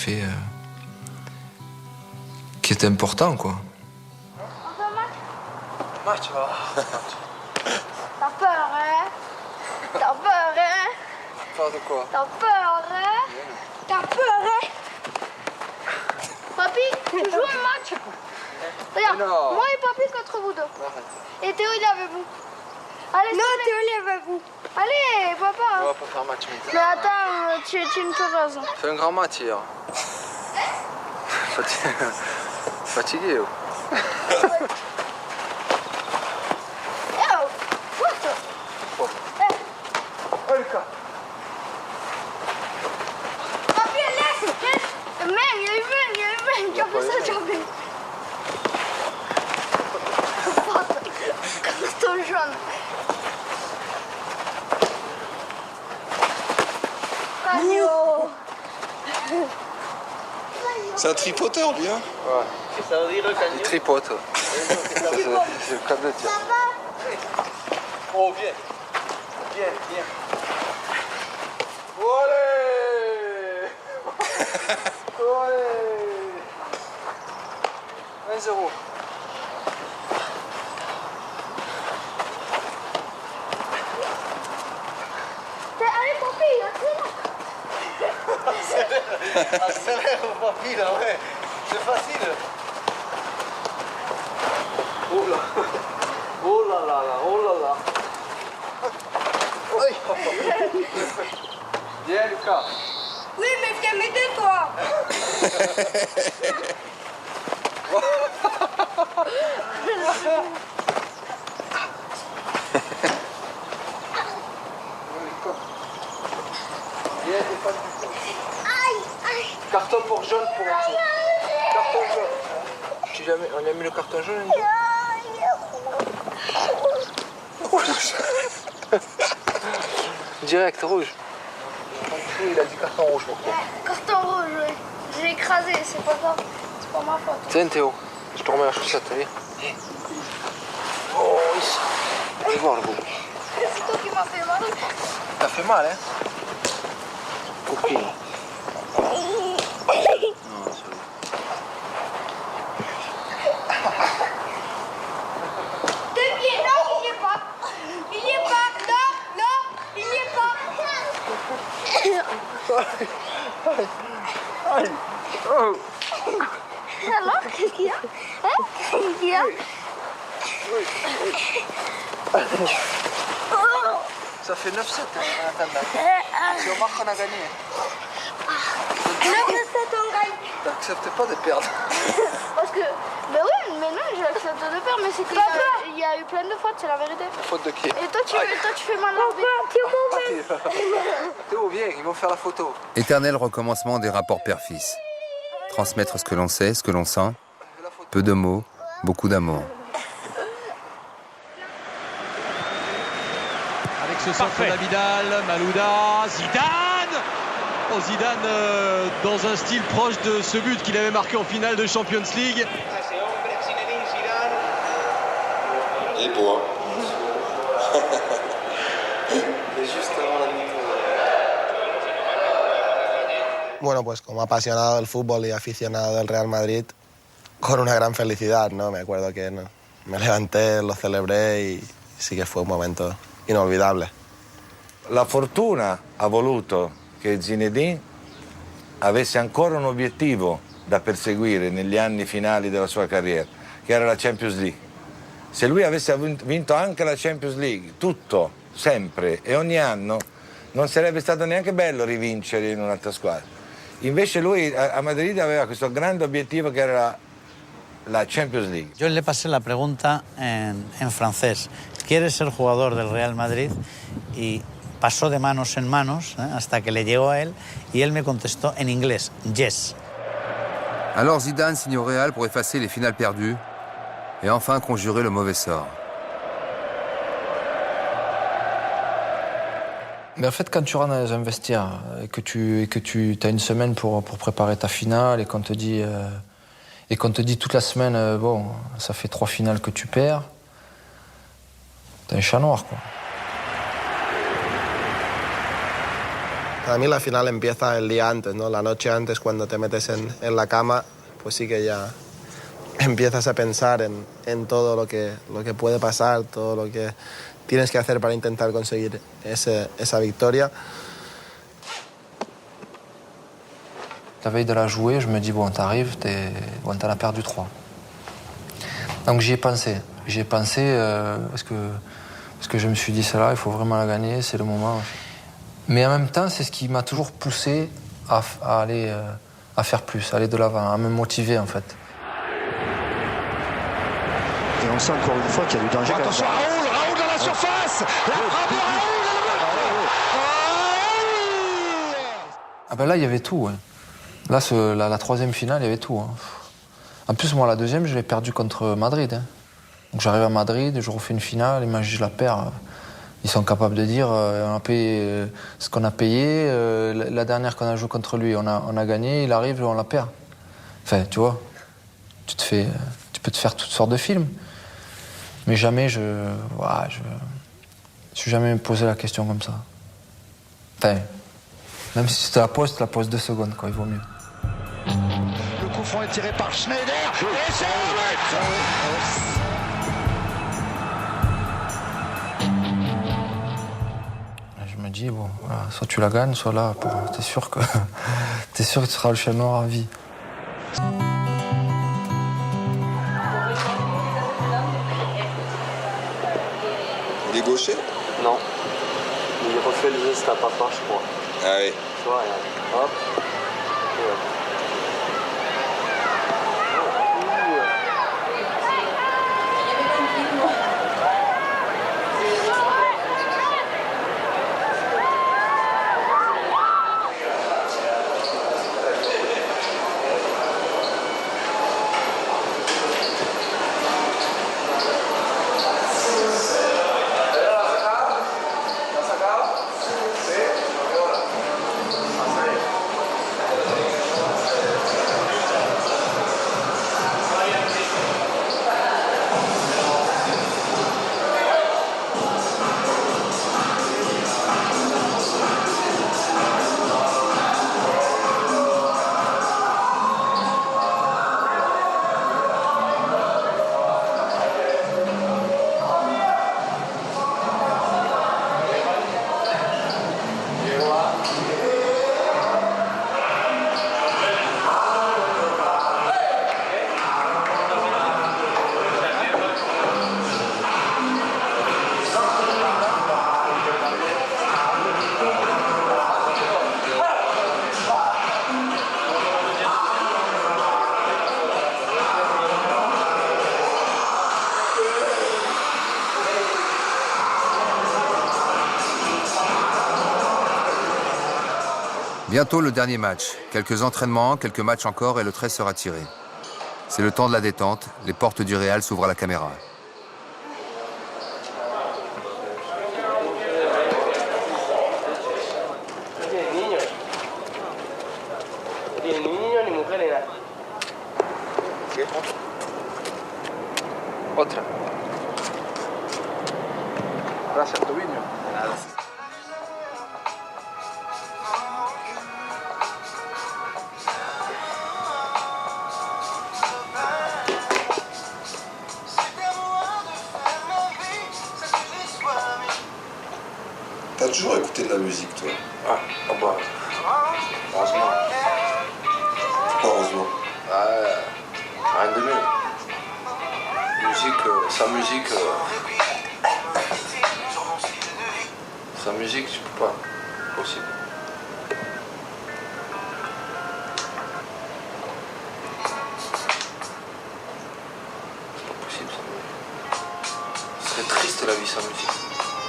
B: est important, quoi.
W: Match, T'as peur, hein? T'as peur, hein?
B: Peur de quoi?
W: T'as peur, hein? T'as peur, hein? Papy, tu joues un match? Regarde, moi et Papy contre vous deux. Et Théo, il est avec vous. Allez, non, Théo, il est avec vous. Allez, papa.
B: On va pas faire match maintenant.
W: Mais attends, tu ne peux pas.
B: Fais un grand match hier. Fatigué, oh.
F: C'est un tripoteur, lui, hein?
B: Ouais. Il tripote. C'est le cas de dire.
W: Oh, viens. Viens.
B: Allez. 1-0.
W: Allez, Papy,
H: Accélère, papy, là, ouais. C'est facile. Oh là. Oh là là là, oh là là. Viens, Lucas.
W: Oui, mais viens m'aider, toi.
H: Carton pour jaune pour carton jaune. On a mis le carton jaune. Direct rouge. Il a dit carton rouge pour toi.
W: Carton rouge, oui. J'ai écrasé, c'est pas grave. C'est pas ma faute.
H: Tiens Théo, je te remets la chaussette, t'as vu? Oh, ici. Allez voir le bout.
W: C'est toi qui m'as fait mal.
H: T'as fait mal, hein? Copine.
W: Deux pieds, non, il y est pas. Il y est pas, non, non, il y est pas.
H: Aïe. Oh.
W: Alors, qu'est-ce qu'il y a? Hein? Qu'est-ce qu'il y a?
H: Ça fait 9-7, hein, si on marque, on a gagné.
W: 9-7, on gagne.
H: T'acceptes pas de perdre.
W: Parce que, ben oui, mais non, j'accepte de perdre, mais c'est qu'il y a eu plein de fautes, c'est la vérité.
H: Faute de qui?
W: Et toi, tu fais mal l'arbitre.
H: Théo, viens, ils vont faire la photo.
E: Éternel recommencement des rapports père-fils. Transmettre ce que l'on sait, ce que l'on sent. Peu de mots, beaucoup d'amour.
D: Avec ce centre d'Abidal, Malouda, Zidane. Oh, Zidane dans un style proche de ce but qu'il avait marqué en finale de Champions League.
F: Et beau, hein.
H: Juste avant la mi-temps.
O: Bueno, pues como apasionado del fútbol y aficionado del Real Madrid, con una gran felicidad, ¿no? Me acuerdo que me levanté, lo celebré y sí que fue un momento inolvidable.
R: La fortuna ha voluto che Zinedine avesse ancora un obiettivo da perseguire negli anni finali della sua carriera, che era la Champions League. Se lui avesse vinto anche la Champions League, tutto, sempre e ogni anno, non sarebbe stato neanche bello rivincere in un'altra squadra. Invece lui a Madrid aveva questo grande obiettivo che era la Champions League.
X: Yo le pasé la pregunta en francés. ¿Quieres ser jugador del Real Madrid? Y pasó de manos en manos hasta que le llegó a él y él me contestó en inglés, yes.
E: Alors Zidane signe au Real pour effacer les finales perdues et enfin conjurer le mauvais sort.
B: Mais en fait, quand tu rentres dans un vestiaire et que tu as une semaine pour préparer ta finale et qu'on te dit toute la semaine, bon, ça fait 3 finales que tu perds, t'as un chat noir, quoi.
O: Para mí la final empieza el día antes, ¿no? La noche antes, cuando te metes en la cama, pues sí que ya empiezas a pensar en todo lo que puede pasar, todo lo que tienes que hacer para intentar conseguir esa victoria.
B: La veille de la jouer, je me dis, bon, t'arrives, t'en as perdu 3. Donc j'y ai pensé. Parce que je me suis dit, celle-là, il faut vraiment la gagner, c'est le moment. Mais en même temps, c'est ce qui m'a toujours poussé à aller à faire plus, à aller de l'avant, à me motiver, en fait.
Y: Et on sent encore une fois qu'il y a du danger.
H: Attention, Raoul dans la surface. La frappe de Raoul.
B: Ah ben là, il y avait tout. Hein. Là, la 3e finale, il y avait tout. Hein. En plus, moi, la 2e, je l'ai perdue contre Madrid. Hein. Donc j'arrive à Madrid, je refais une finale, et je la perds. Ils sont capables de dire on a payé ce qu'on a payé. La dernière qu'on a joué contre lui, on a gagné. Il arrive, on la perd. Enfin, tu vois, tu peux te faire toutes sortes de films. Mais jamais je suis jamais posé la question comme ça. Enfin, même si tu te la poses 2 secondes, quoi, il vaut mieux.
H: Le coup franc est tiré par Schneider. Et c'est un but.
B: dit, bon, voilà, soit tu la gagnes, soit là, t'es sûr que tu seras le chien noir à vie.
F: Il est gaucher?
H: Non. Il refait le geste à papa, je crois.
F: Ah oui.
H: Tu vois, regarde. Hop. Et hop.
E: Bientôt le dernier match. Quelques entraînements, quelques matchs encore et le trait sera tiré. C'est le temps de la détente. Les portes du Real s'ouvrent à la caméra.
H: Otra. Gracias, Tobiño.
F: T'as toujours écouté de la musique, toi?
B: Ah bah. Heureusement.
F: Pourquoi heureusement?
B: Rien de mieux. Sa musique, tu peux pas. Possible. C'est pas possible ça. Ce serait triste la vie sans musique.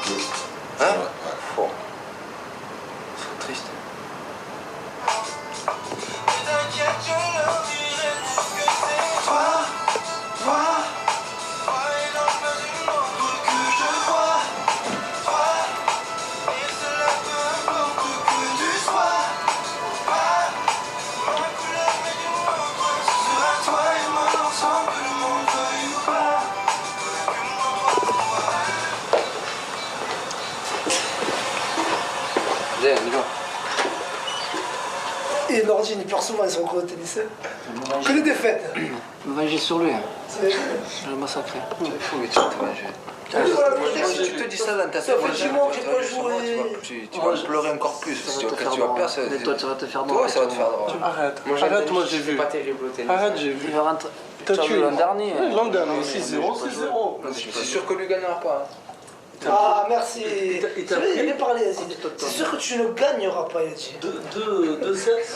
F: Oui.
B: Hein?
F: Ouais.
B: Fort. Ce serait triste.
A: Et Nordine, il pleure souvent, ils sont encore au tennis. Que les défaites.
G: Me venger sur lui. Je vais le massacrer. Il faut que tu te venges.
B: Si tu te dis ça dans ta tête,
A: ça fait 10 mois que j'ai pas joué.
B: Tu vas pleurer encore plus. Quand tu vas perdre, ça
G: toi, tu vas te faire drôle.
B: Toi, ça va te faire drôle.
H: Arrête, moi j'ai vu.
G: C'est pas terrible au tennis.
H: Arrête, j'ai vu.
G: Il va rentrer.
H: T'as tué
G: l'an dernier.
H: L'an dernier, 6-0, 6-0.
B: C'est sûr que lui gagnera pas.
A: Ah, merci. Il avait parlé, c'est sûr que tu ne gagneras pas, il a dit.
H: 2-7,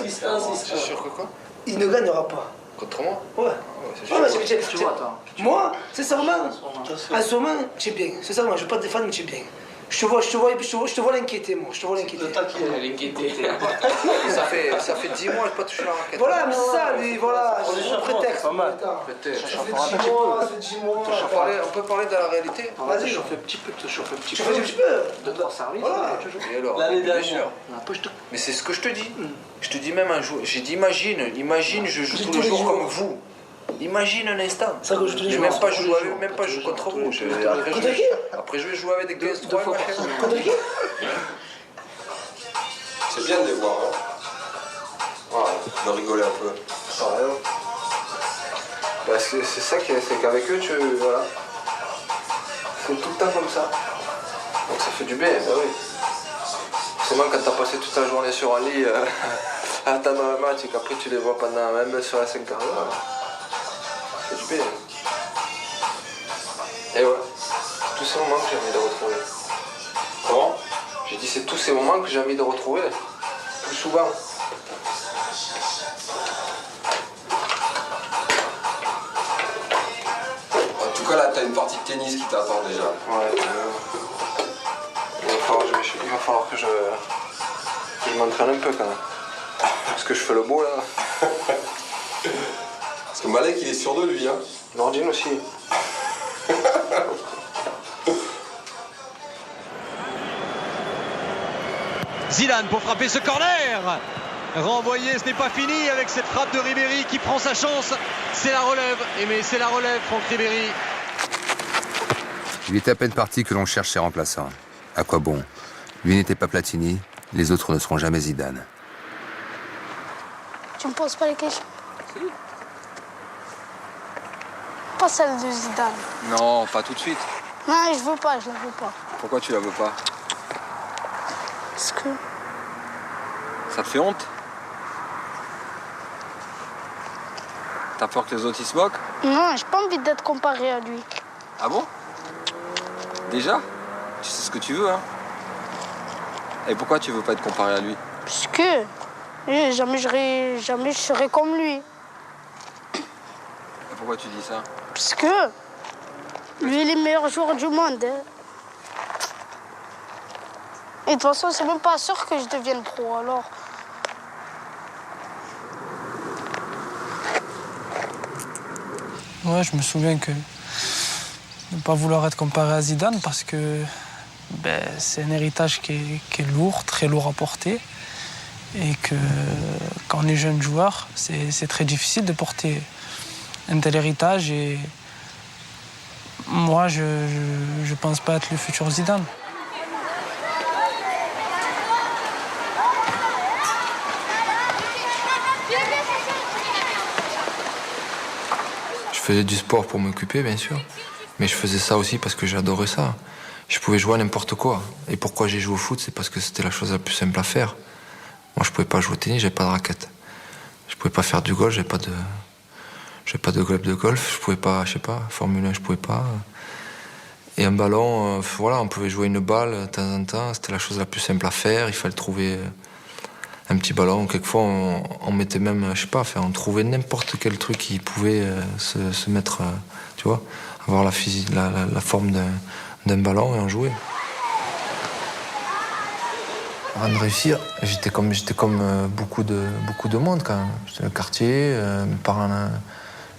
H: 6-1, 6-1.
B: C'est sûr que quoi?
A: Il ne gagnera pas.
B: Contre moi?
A: Ouais.
B: C'est sûr.
A: Tu vois, toi. Moi, sincèrement, en ce moment, tu es bien. Sincèrement, je ne vais pas te défendre, mais tu es bien. Je te vois l'inquiéter, moi. Je te vois l'inquiéter.
B: Ça fait 10 mois, je n'ai pas touché la raquette.
A: Voilà, mais c'est ça, lui, voilà. C'est un prétexte.
H: Pas mal.
B: Prétexte.
A: Ça fait 10 mois, ça fait 10 mois.
B: On peut parler de la réalité?
A: Vas-y.
G: Je fais un petit peu.
A: Tu fais un petit peu.
G: 2-3 services.
A: Voilà.
B: Et alors?
H: L'année
B: Bien
H: dernière.
B: sûr. Mais c'est ce que je te dis. Je te dis même un jour. J'ai dit imagine, je joue tous les jours comme vous. Imagine un instant.
A: Ça que je te dis.
B: Même pas jouer contre vous. Après je vais jouer avec des 15-3
A: Contre qui?
F: C'est bien de les voir, hein. De rigoler un peu.
B: Parce que c'est ça c'est qu'avec eux, voilà. C'est tout le temps comme ça. Donc ça fait du bien, bah oui. Forcément, quand t'as passé toute la journée sur un lit à attendre un match et qu'après tu les vois pendant même sur la 5 heures, c'est du bien. Et ouais, tous ces moments que j'ai envie de retrouver. Comment? J'ai dit c'est tous ces moments que j'ai envie de retrouver, plus souvent.
F: En tout cas, là, t'as une partie de tennis qui t'attend déjà.
B: Ouais, il va falloir que je m'entraîne un peu quand même. Parce que je fais le beau là.
F: Parce que Malek, il est sûr de lui, hein.
B: Nordine aussi.
D: Zidane pour frapper ce corner. Renvoyé, ce n'est pas fini avec cette frappe de Ribéry qui prend sa chance. C'est la relève. Mais c'est la relève, Franck Ribéry.
E: Il était à peine parti que l'on cherche ses remplaçants. À quoi bon? Lui n'était pas Platini, les autres ne seront jamais Zidane.
W: Tu me poses pas les questions? Pas celle de Zidane.
H: Non, pas tout de suite.
W: Non, je veux pas, je la veux pas.
H: Pourquoi tu la veux pas?
W: Parce que...
H: Ça te fait honte? T'as peur que les autres ils se moquent?
W: Non, j'ai pas envie d'être comparé à lui.
H: Ah bon? Déjà? Tu sais ce que tu veux, hein? Et pourquoi tu veux pas être comparé à lui?
W: Parce que jamais je serai comme lui.
H: Et pourquoi tu dis ça?
W: Parce que lui, il est le meilleur joueur du monde. Hein. Et de toute façon, c'est même pas sûr que je devienne pro, alors.
G: Ouais, je me souviens que ne pas vouloir être comparé à Zidane parce que c'est un héritage qui est lourd, très lourd à porter. Et que quand on est jeune joueur, c'est très difficile de porter un tel héritage. Et moi, je pense pas être le futur Zidane.
B: Je faisais du sport pour m'occuper, bien sûr. Mais je faisais ça aussi parce que j'adorais ça. Je pouvais jouer à n'importe quoi. Et pourquoi j'ai joué au foot, c'est parce que c'était la chose la plus simple à faire. Moi, je pouvais pas jouer au tennis, j'avais pas de raquette. Je pouvais pas faire du golf, j'avais pas de club de golf. Je pouvais pas, je sais pas, Formule 1, je pouvais pas. Et un ballon, voilà, on pouvait jouer une balle de temps en temps. C'était la chose la plus simple à faire. Il fallait trouver un petit ballon. Quelquefois, on mettait même, je sais pas, on trouvait n'importe quel truc qui pouvait se mettre, tu vois, avoir la forme d'un ballon et en jouer. Avant de réussir, j'étais comme beaucoup de monde quand même. J'étais le quartier, mes parents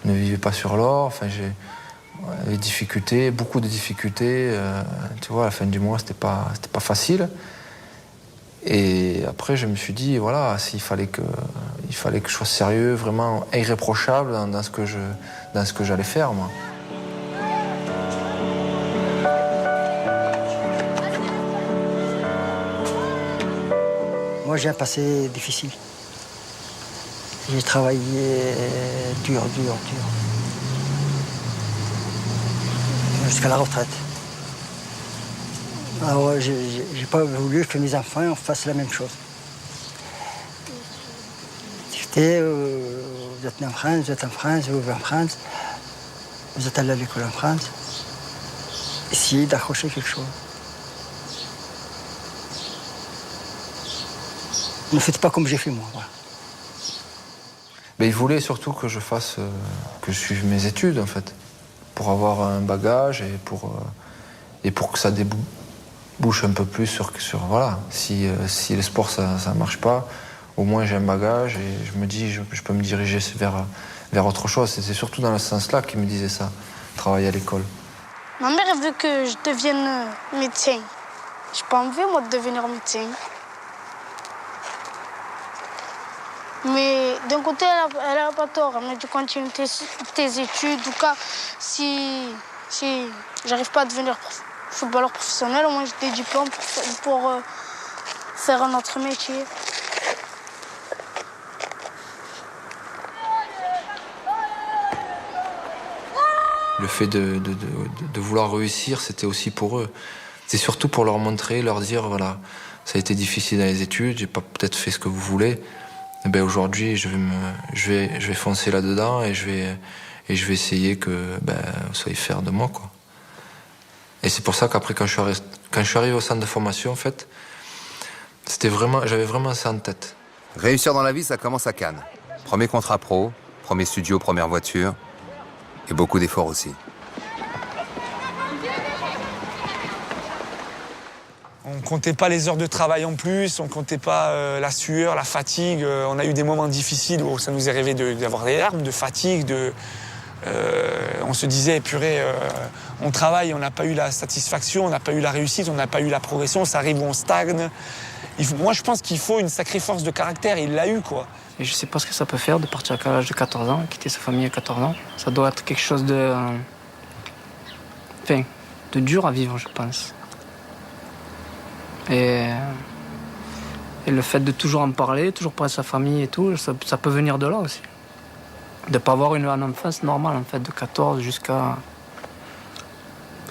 B: ne vivaient pas sur l'or. Enfin, j'ai des difficultés, beaucoup de difficultés. Tu vois, à la fin du mois, c'était pas facile. Et après, je me suis dit, voilà, il fallait que je sois sérieux, vraiment irréprochable dans ce que j'allais faire, moi.
I: Moi, j'ai un passé difficile. J'ai travaillé dur. Jusqu'à la retraite. Alors, j'ai pas voulu que mes enfants fassent la même chose. C'était, vous êtes né en France, vous êtes en France, vous vivez en France, vous êtes allé à l'école en France. Essayez d'accrocher quelque chose. Ne faites pas comme j'ai fait moi. Voilà.
B: Mais il voulait surtout que je suive mes études en fait, pour avoir un bagage et pour que ça débouche un peu plus sur voilà. Si le sport ça marche pas, au moins j'ai un bagage et je me dis je peux me diriger vers autre chose. C'est surtout dans ce sens-là qu'il me disait ça, travailler à l'école.
W: Ma mère elle veut que je devienne médecin. J'ai pas envie moi de devenir médecin. Mais d'un côté, elle a pas tort. Elle m'a dit continue tes études. En tout cas, si j'arrive pas à devenir footballeur professionnel, au moins j'ai des diplômes pour faire un autre métier.
B: Le fait de vouloir réussir, c'était aussi pour eux. C'est surtout pour leur montrer, leur dire, voilà, ça a été difficile dans les études, j'ai pas peut-être fait ce que vous voulez. Et ben aujourd'hui, je vais foncer là-dedans et je vais essayer que vous soyez fiers de moi, quoi. Et c'est pour ça qu'après, quand je suis arrivé au centre de formation, en fait, j'avais vraiment ça en tête.
E: Réussir dans la vie, ça commence à Cannes. Premier contrat pro, premier studio, première voiture, et beaucoup d'efforts aussi.
J: On ne comptait pas les heures de travail en plus, on ne comptait pas la sueur, la fatigue. On a eu des moments difficiles où ça nous est arrivé d'avoir des larmes, de fatigue, on se disait, purée, on travaille, on n'a pas eu la satisfaction, on n'a pas eu la réussite, on n'a pas eu la progression, ça arrive où on stagne. Moi, je pense qu'il faut une sacrée force de caractère, et il l'a eu, quoi.
G: Et je sais pas ce que ça peut faire de partir à l'âge de 14 ans, quitter sa famille à 14 ans. Ça doit être quelque chose de dur à vivre, je pense. Et le fait de toujours en parler, toujours parler de sa famille et tout, ça peut venir de là aussi. De ne pas avoir une enfance normale, en fait, de 14 jusqu'à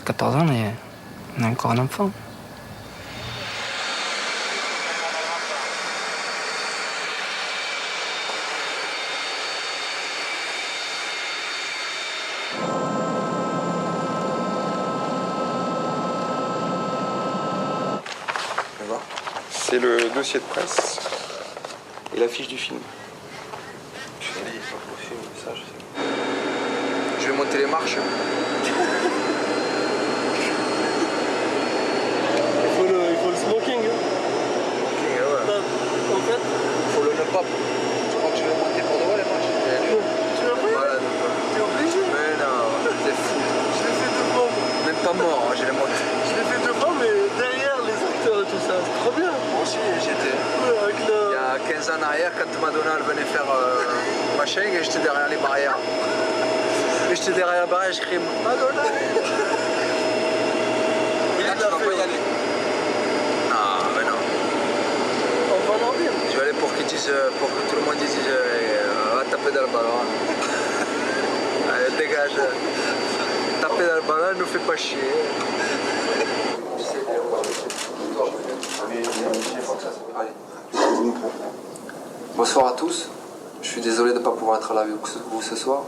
G: 14 ans, mais on est encore un enfant.
N: C'est le dossier de presse et l'affiche du film.
B: Je vais monter les marches.
N: Il faut le smoking. En fait,
B: il faut le ne-pop. Je crois que je vais monter pour de vrai les marches.
N: Tu vas pas? T'es obligé.
B: Mais non, t'es fou.
N: Je l'ai fait 2 fois.
B: Même pas mort, hein, je l'ai monté.
N: Je l'ai fait 2 fois, mais derrière les acteurs et tout ça, c'est trop bien.
B: Moi aussi, j'étais. Il y a 15 ans en arrière, quand Madonna venait faire machin, et j'étais derrière les barrières. Et j'étais derrière la barrière et je criais Madonna.
N: Mais là, tu vas pas y aller.
B: Non, mais non.
N: On va en dire.
B: Je vais aller pour que tout le monde dise va taper dans le ballon. Allez, dégage. Taper dans le ballon, ne nous fait pas chier. Bonsoir à tous. Je suis désolé de ne pas pouvoir être là avec vous ce soir.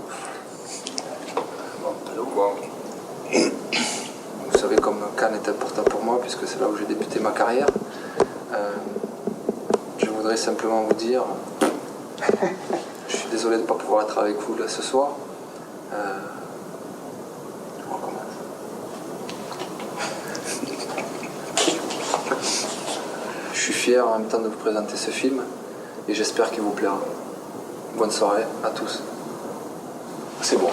B: Vous savez comme Cannes est important pour moi puisque c'est là où j'ai débuté ma carrière. Je voudrais simplement vous dire, je suis désolé de ne pas pouvoir être avec vous là ce soir. Je suis fier en même temps de vous présenter ce film et j'espère qu'il vous plaira. Bonne soirée à tous. C'est bon.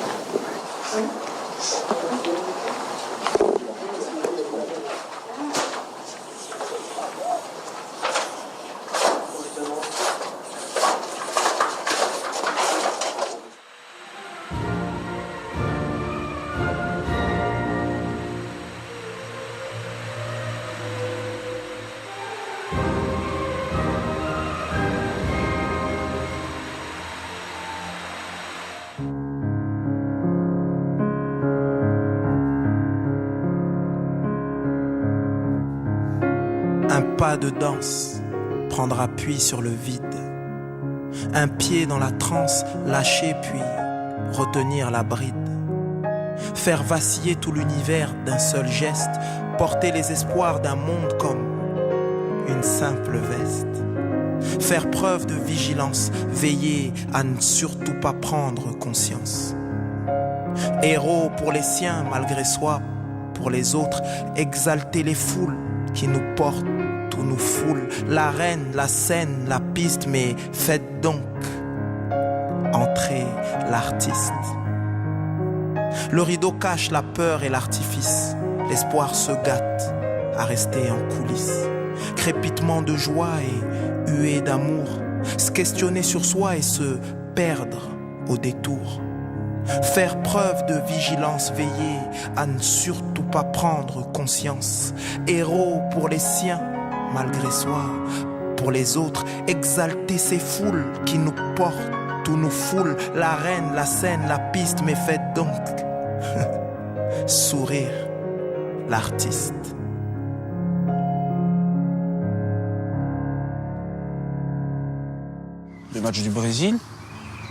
S: Un pas de danse, prendre appui sur le vide. Un pied dans la transe, lâcher puis retenir la bride. Faire vaciller tout l'univers d'un seul geste, porter les espoirs d'un monde comme une simple veste. Faire preuve de vigilance, veiller à ne surtout pas prendre conscience. Héros pour les siens malgré soi, pour les autres, exalter les foules qui nous portent ou nous foulent. L'arène, la scène, la piste, mais faites donc entrer l'artiste. Le rideau cache la peur et l'artifice. L'espoir se gâte à rester en coulisses. Crépitement de joie et huée d'amour. Se questionner sur soi et se perdre au détour. Faire preuve de vigilance, veiller à ne surtout pas prendre conscience. Héros pour les siens, malgré soi, pour les autres, exalter ces foules qui nous portent ou nous foulent. L'arène, la scène, la piste, mais faites donc sourire l'artiste.
P: match du Brésil,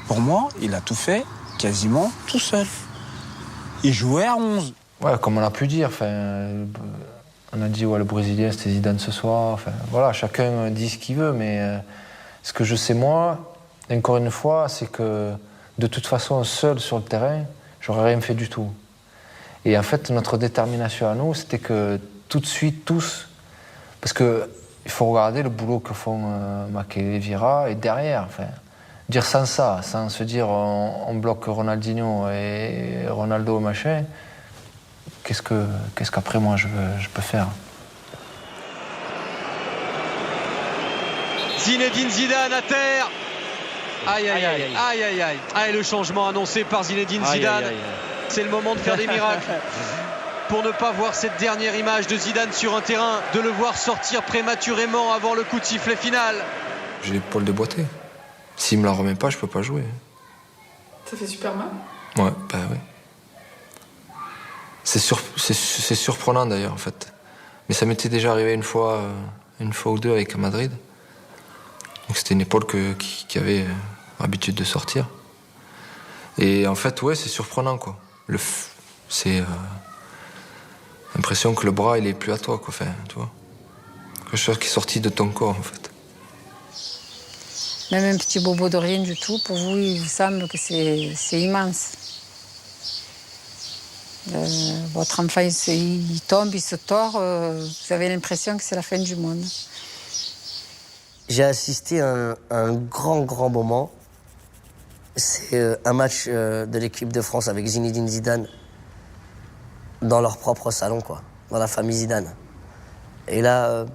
P: pour moi, il a tout fait quasiment tout seul. Il jouait à 11.
B: Ouais, comme on a pu dire, on a dit ouais, le Brésilien c'était Zidane ce soir. Voilà, chacun dit ce qu'il veut, mais ce que je sais moi, encore une fois, c'est que de toute façon, seul sur le terrain, j'aurais rien fait du tout. Et en fait, notre détermination à nous, c'était que tout de suite, tous, parce que il faut regarder le boulot que font Makelele, Vieira et derrière. Dire sans ça, sans se dire on bloque Ronaldinho et Ronaldo machin, qu'est-ce qu'après moi je peux faire?
D: Zinedine Zidane à terre. Aïe aïe aïe aïe aïe aïe. Aïe, le changement annoncé par Zinedine Zidane. C'est le moment de faire des miracles. Pour ne pas voir cette dernière image de Zidane sur un terrain, de le voir sortir prématurément avant le coup de sifflet final.
B: J'ai l'épaule déboîtée. S'il me la remet pas, je peux pas jouer.
Q: Ça fait super mal.
B: Ouais, bah oui. C'est surprenant d'ailleurs en fait. Mais ça m'était déjà arrivé une fois ou deux avec Madrid. Donc c'était une épaule qui avait l'habitude de sortir. Et en fait, ouais, c'est surprenant quoi. C'est l'impression que le bras il est plus à toi quoi. Tu vois. Quelque chose qui est sorti de ton corps en fait.
T: Même un petit bobo de rien du tout, pour vous, il vous semble que c'est immense. Votre enfant, il tombe, il se tord, vous avez l'impression que c'est la fin du monde.
U: J'ai assisté à un grand moment. C'est un match de l'équipe de France avec Zinedine Zidane dans leur propre salon, quoi, dans la famille Zidane. Et là,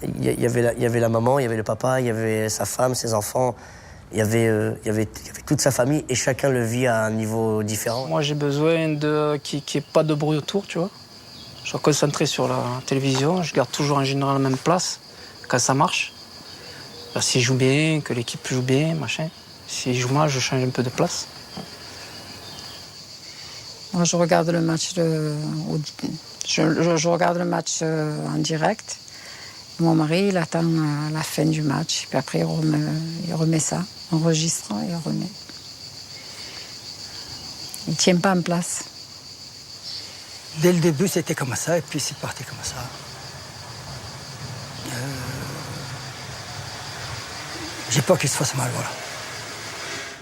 U: il y avait la maman, il y avait le papa, il y avait sa femme, ses enfants, il y avait toute sa famille et chacun le vit à un niveau différent.
G: Moi, j'ai besoin qu'il n'y ait pas de bruit autour, tu vois. Je suis concentré sur la télévision, je garde toujours en général la même place quand ça marche. S'il joue bien, que l'équipe joue bien, machin. S'il joue mal, je change un peu de place.
T: Moi, je regarde le match, je regarde le match en direct. Mon mari, il attend la fin du match, puis après il remet ça, enregistre et il remet. Il ne tient pas en place.
I: Dès le début, c'était comme ça, et puis c'est parti comme ça. J'ai peur qu'il se fasse mal, voilà.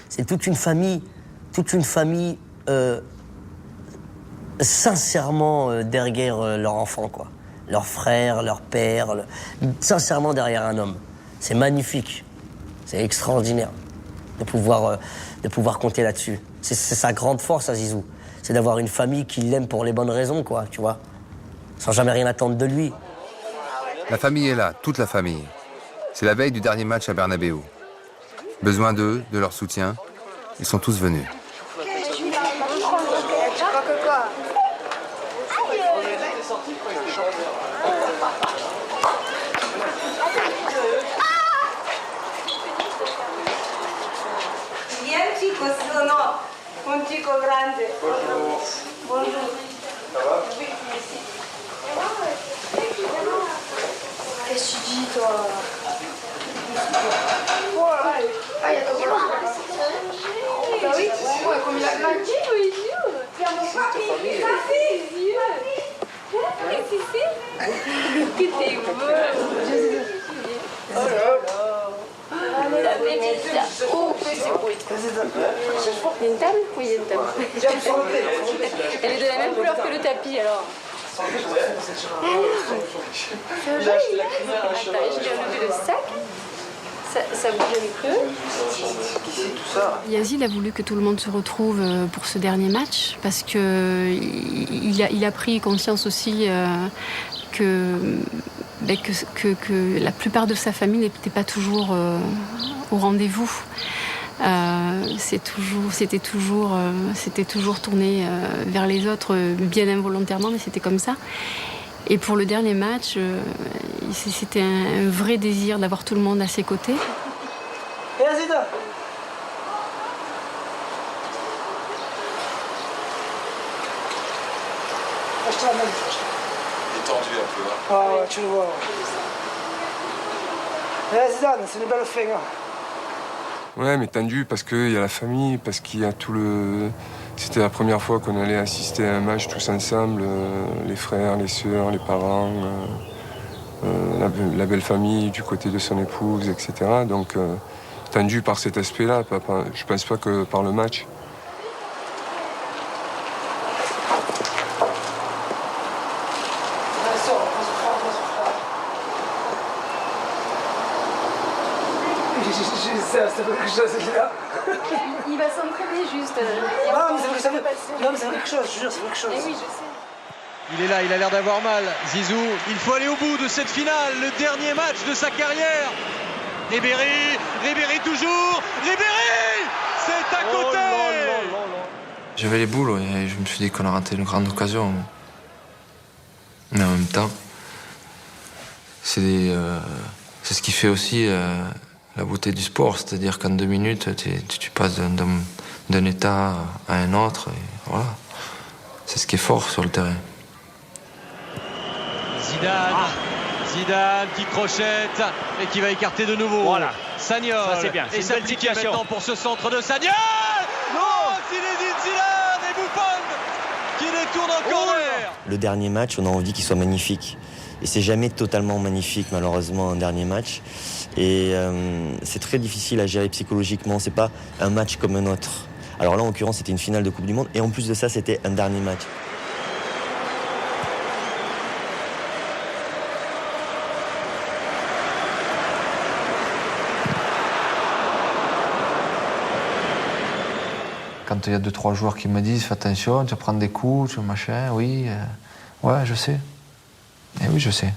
U: C'est toute une famille sincèrement derrière leur enfant, quoi. Leur frère, leur père, sincèrement derrière un homme. C'est magnifique, c'est extraordinaire de pouvoir compter là-dessus. C'est sa grande force à Zizou, c'est d'avoir une famille qui l'aime pour les bonnes raisons, quoi, tu vois, sans jamais rien attendre de lui.
E: La famille est là, toute la famille. C'est la veille du dernier match à Bernabéu. Besoin d'eux, de leur soutien, ils sont tous venus.
V: Un chico grande. Bonjour. Bonjour.
Q: Ça va?
V: Qu'est-ce que tu dis, toi? Ah, il y a ton bras. Bah oui. Ouais, comme il a grandi, oui. Il y a mon papi. Que t'es beau. Oh là là. Oh, c'est beau. Il y a une table? Oui, il y a une table. Elle est de la même couleur que le tapis, alors. Ça va, je viens lever le sac. Ça bouge un peu.
Z: Yazid a voulu que tout le monde se retrouve pour ce dernier match parce qu'il a pris conscience aussi que la plupart de sa famille n'était pas toujours au rendez-vous. C'était toujours tourné vers les autres, bien involontairement, mais c'était comme ça. Et pour le dernier match, c'était un vrai désir d'avoir tout le monde à ses côtés.
A: Et Azida.
H: Il est tendu un peu. Hein.
A: Ah ouais, tu le vois. Et Zidane, c'est une belle fin. Hein.
N: Ouais, mais tendu parce qu'il y a la famille, parce qu'il y a tout le... C'était la première fois qu'on allait assister à un match tous ensemble, les frères, les sœurs, les parents, la belle famille du côté de son épouse, etc. Donc tendu par cet aspect-là, je pense pas que par le match.
A: C'est quelque chose, là.
V: Il va s'entraîner juste.
A: Non, mais c'est quelque chose, je jure, c'est quelque chose.
V: Eh oui, je sais.
D: Il est là, il a l'air d'avoir mal. Zizou, il faut aller au bout de cette finale, le dernier match de sa carrière. Ribéry toujours, Ribéry, c'est à côté.
B: J'avais les boules et je me suis dit qu'on a raté une grande occasion. Mais en même temps, c'est ce qui fait aussi la beauté du sport, c'est-à-dire qu'en 2 minutes, tu passes d'un état à un autre. Et voilà. C'est ce qui est fort sur le terrain.
D: Zidane qui crochette et qui va écarter de nouveau.
C: Voilà.
D: Sagnol.
C: Ça, c'est bien.
D: Et
C: C'est une belle
D: s'appliquer
C: situation.
D: maintenant pour ce centre de Sagnol. Oh, Zinedine Zidane et Buffon qui détourne en corner.
K: Le dernier match, on a envie qu'il soit magnifique. Et c'est jamais totalement magnifique, malheureusement, un dernier match. Et c'est très difficile à gérer psychologiquement. C'est pas un match comme un autre. Alors là, en l'occurrence, c'était une finale de Coupe du Monde. Et en plus de ça, c'était un dernier match.
B: Quand il y a 2-3 joueurs qui me disent « Fais attention, tu vas prendre des coups, tu machin », oui, ouais, je sais. Et oui, je sais.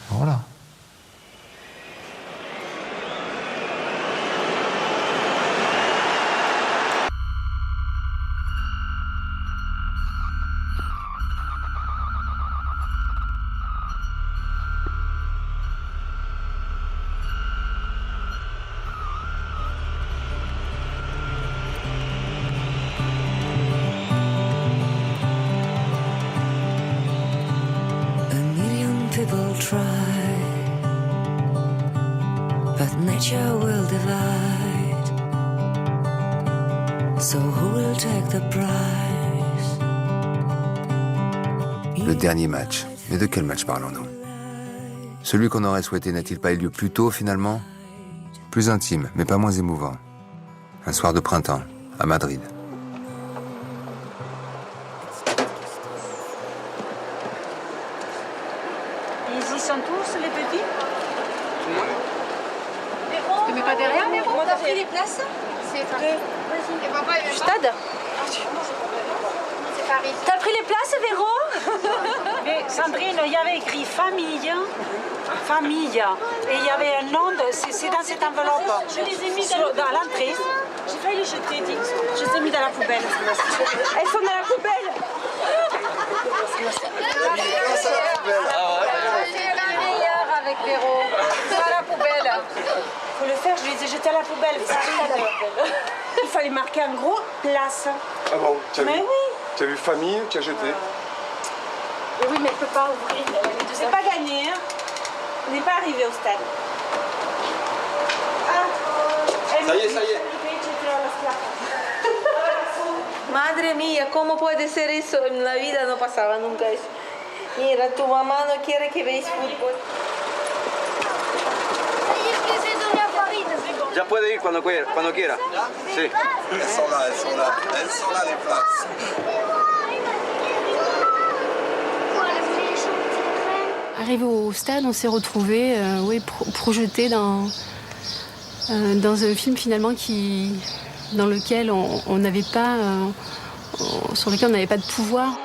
B: Voilà.
L: People try, but nature will divide. So who will take the prize?
E: Le dernier match. Mais de quel match parlons-nous? Celui qu'on aurait souhaité n'a-t-il pas eu lieu plus tôt finalement? Plus intime, mais pas moins émouvant. Un soir de printemps, à Madrid.
V: Ils y sont tous, les petits? Tu mets pas derrière, mais bon, t'as pris les places? C'est du stade? T'as pris les places, Véro?
M: Mais Sandrine, il y avait écrit famille, famille, et il y avait un nom, c'est dans cette enveloppe.
V: Je les ai mis dans
M: l'entrée.
V: J'ai failli les jeter, dis.
M: Je les ai mis dans la poubelle.
V: Elles sont dans la poubelle. C'est la meilleure avec Véro. C'est à la poubelle.
M: Faut le faire, je les ai jetés à la poubelle. Il fallait marquer en gros place.
N: Ah bon,
M: Mais oui.
N: Tu as vu famille, tu as jeté.
V: Oui, mais elle peut pas ouvrir.
M: C'est pas gagné, hein. On n'est pas arrivé au stade.
N: Ça y est, ça y est.
V: Madre mía, ¿cómo puede ser eso? En la vida no pasaba nunca eso. Mira, tu mamá no quiere que veáis fútbol.
H: Ya puede ir cuando quiera. Sí.
F: Elles sont là, les places.
Z: Arrivé au stade, on s'est retrouvés projetés dans un film finalement dans lequel on n'avait pas, sur lequel on n'avait pas de pouvoir.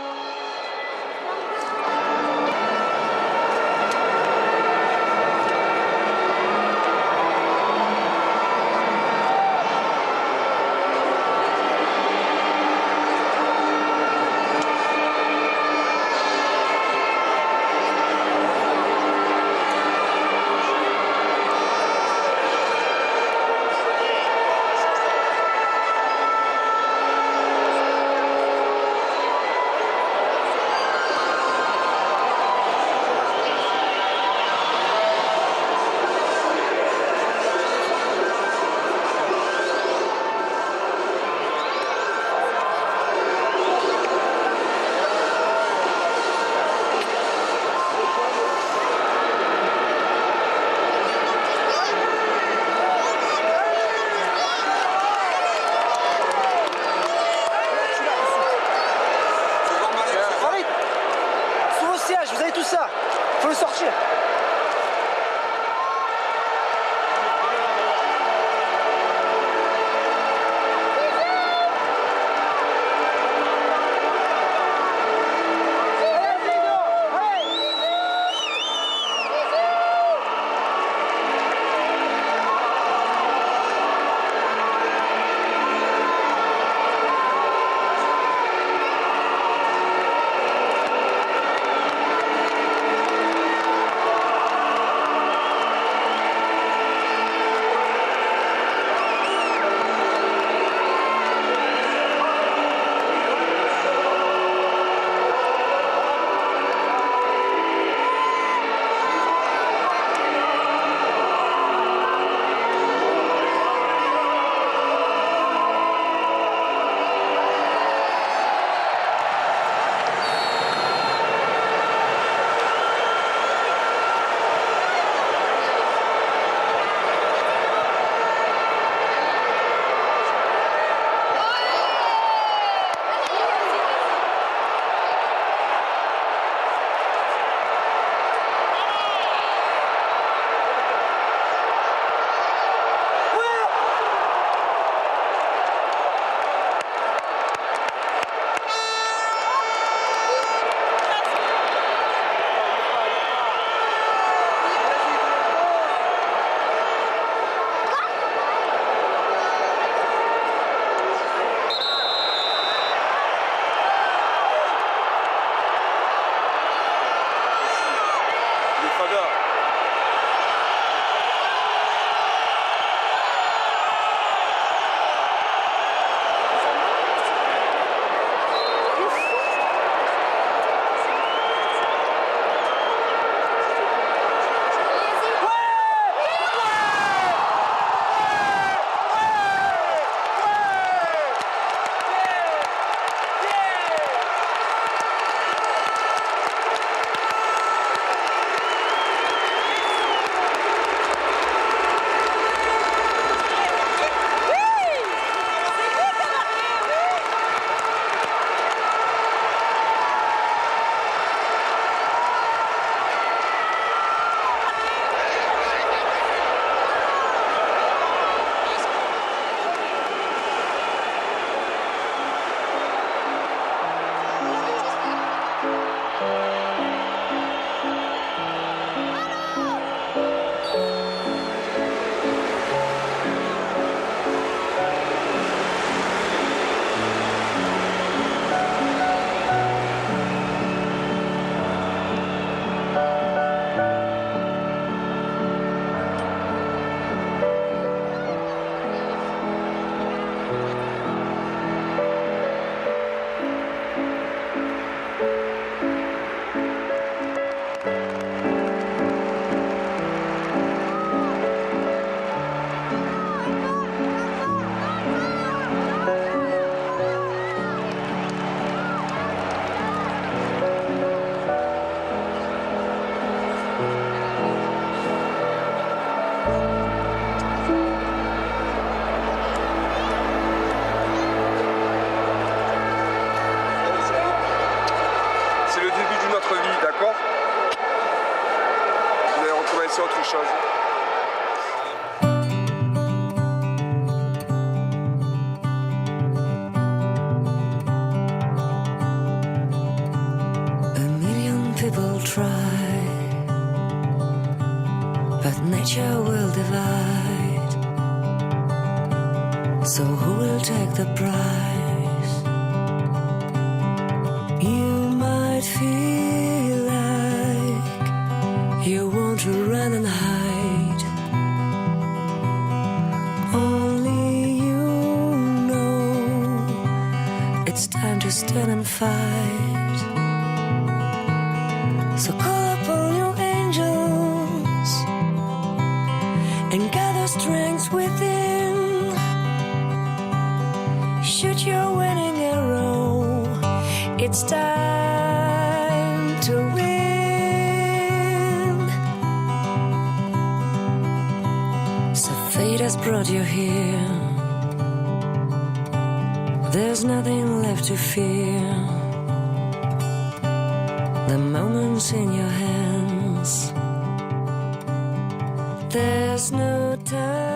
L: So who will take the prize? You might feel like you want to run and hide. Only you know it's time to stand and fight. So call upon your angels and gather strength within. Shoot your winning arrow. It's time to win. So fate has brought you here. There's nothing left to fear. The moment's in your hands. There's no time.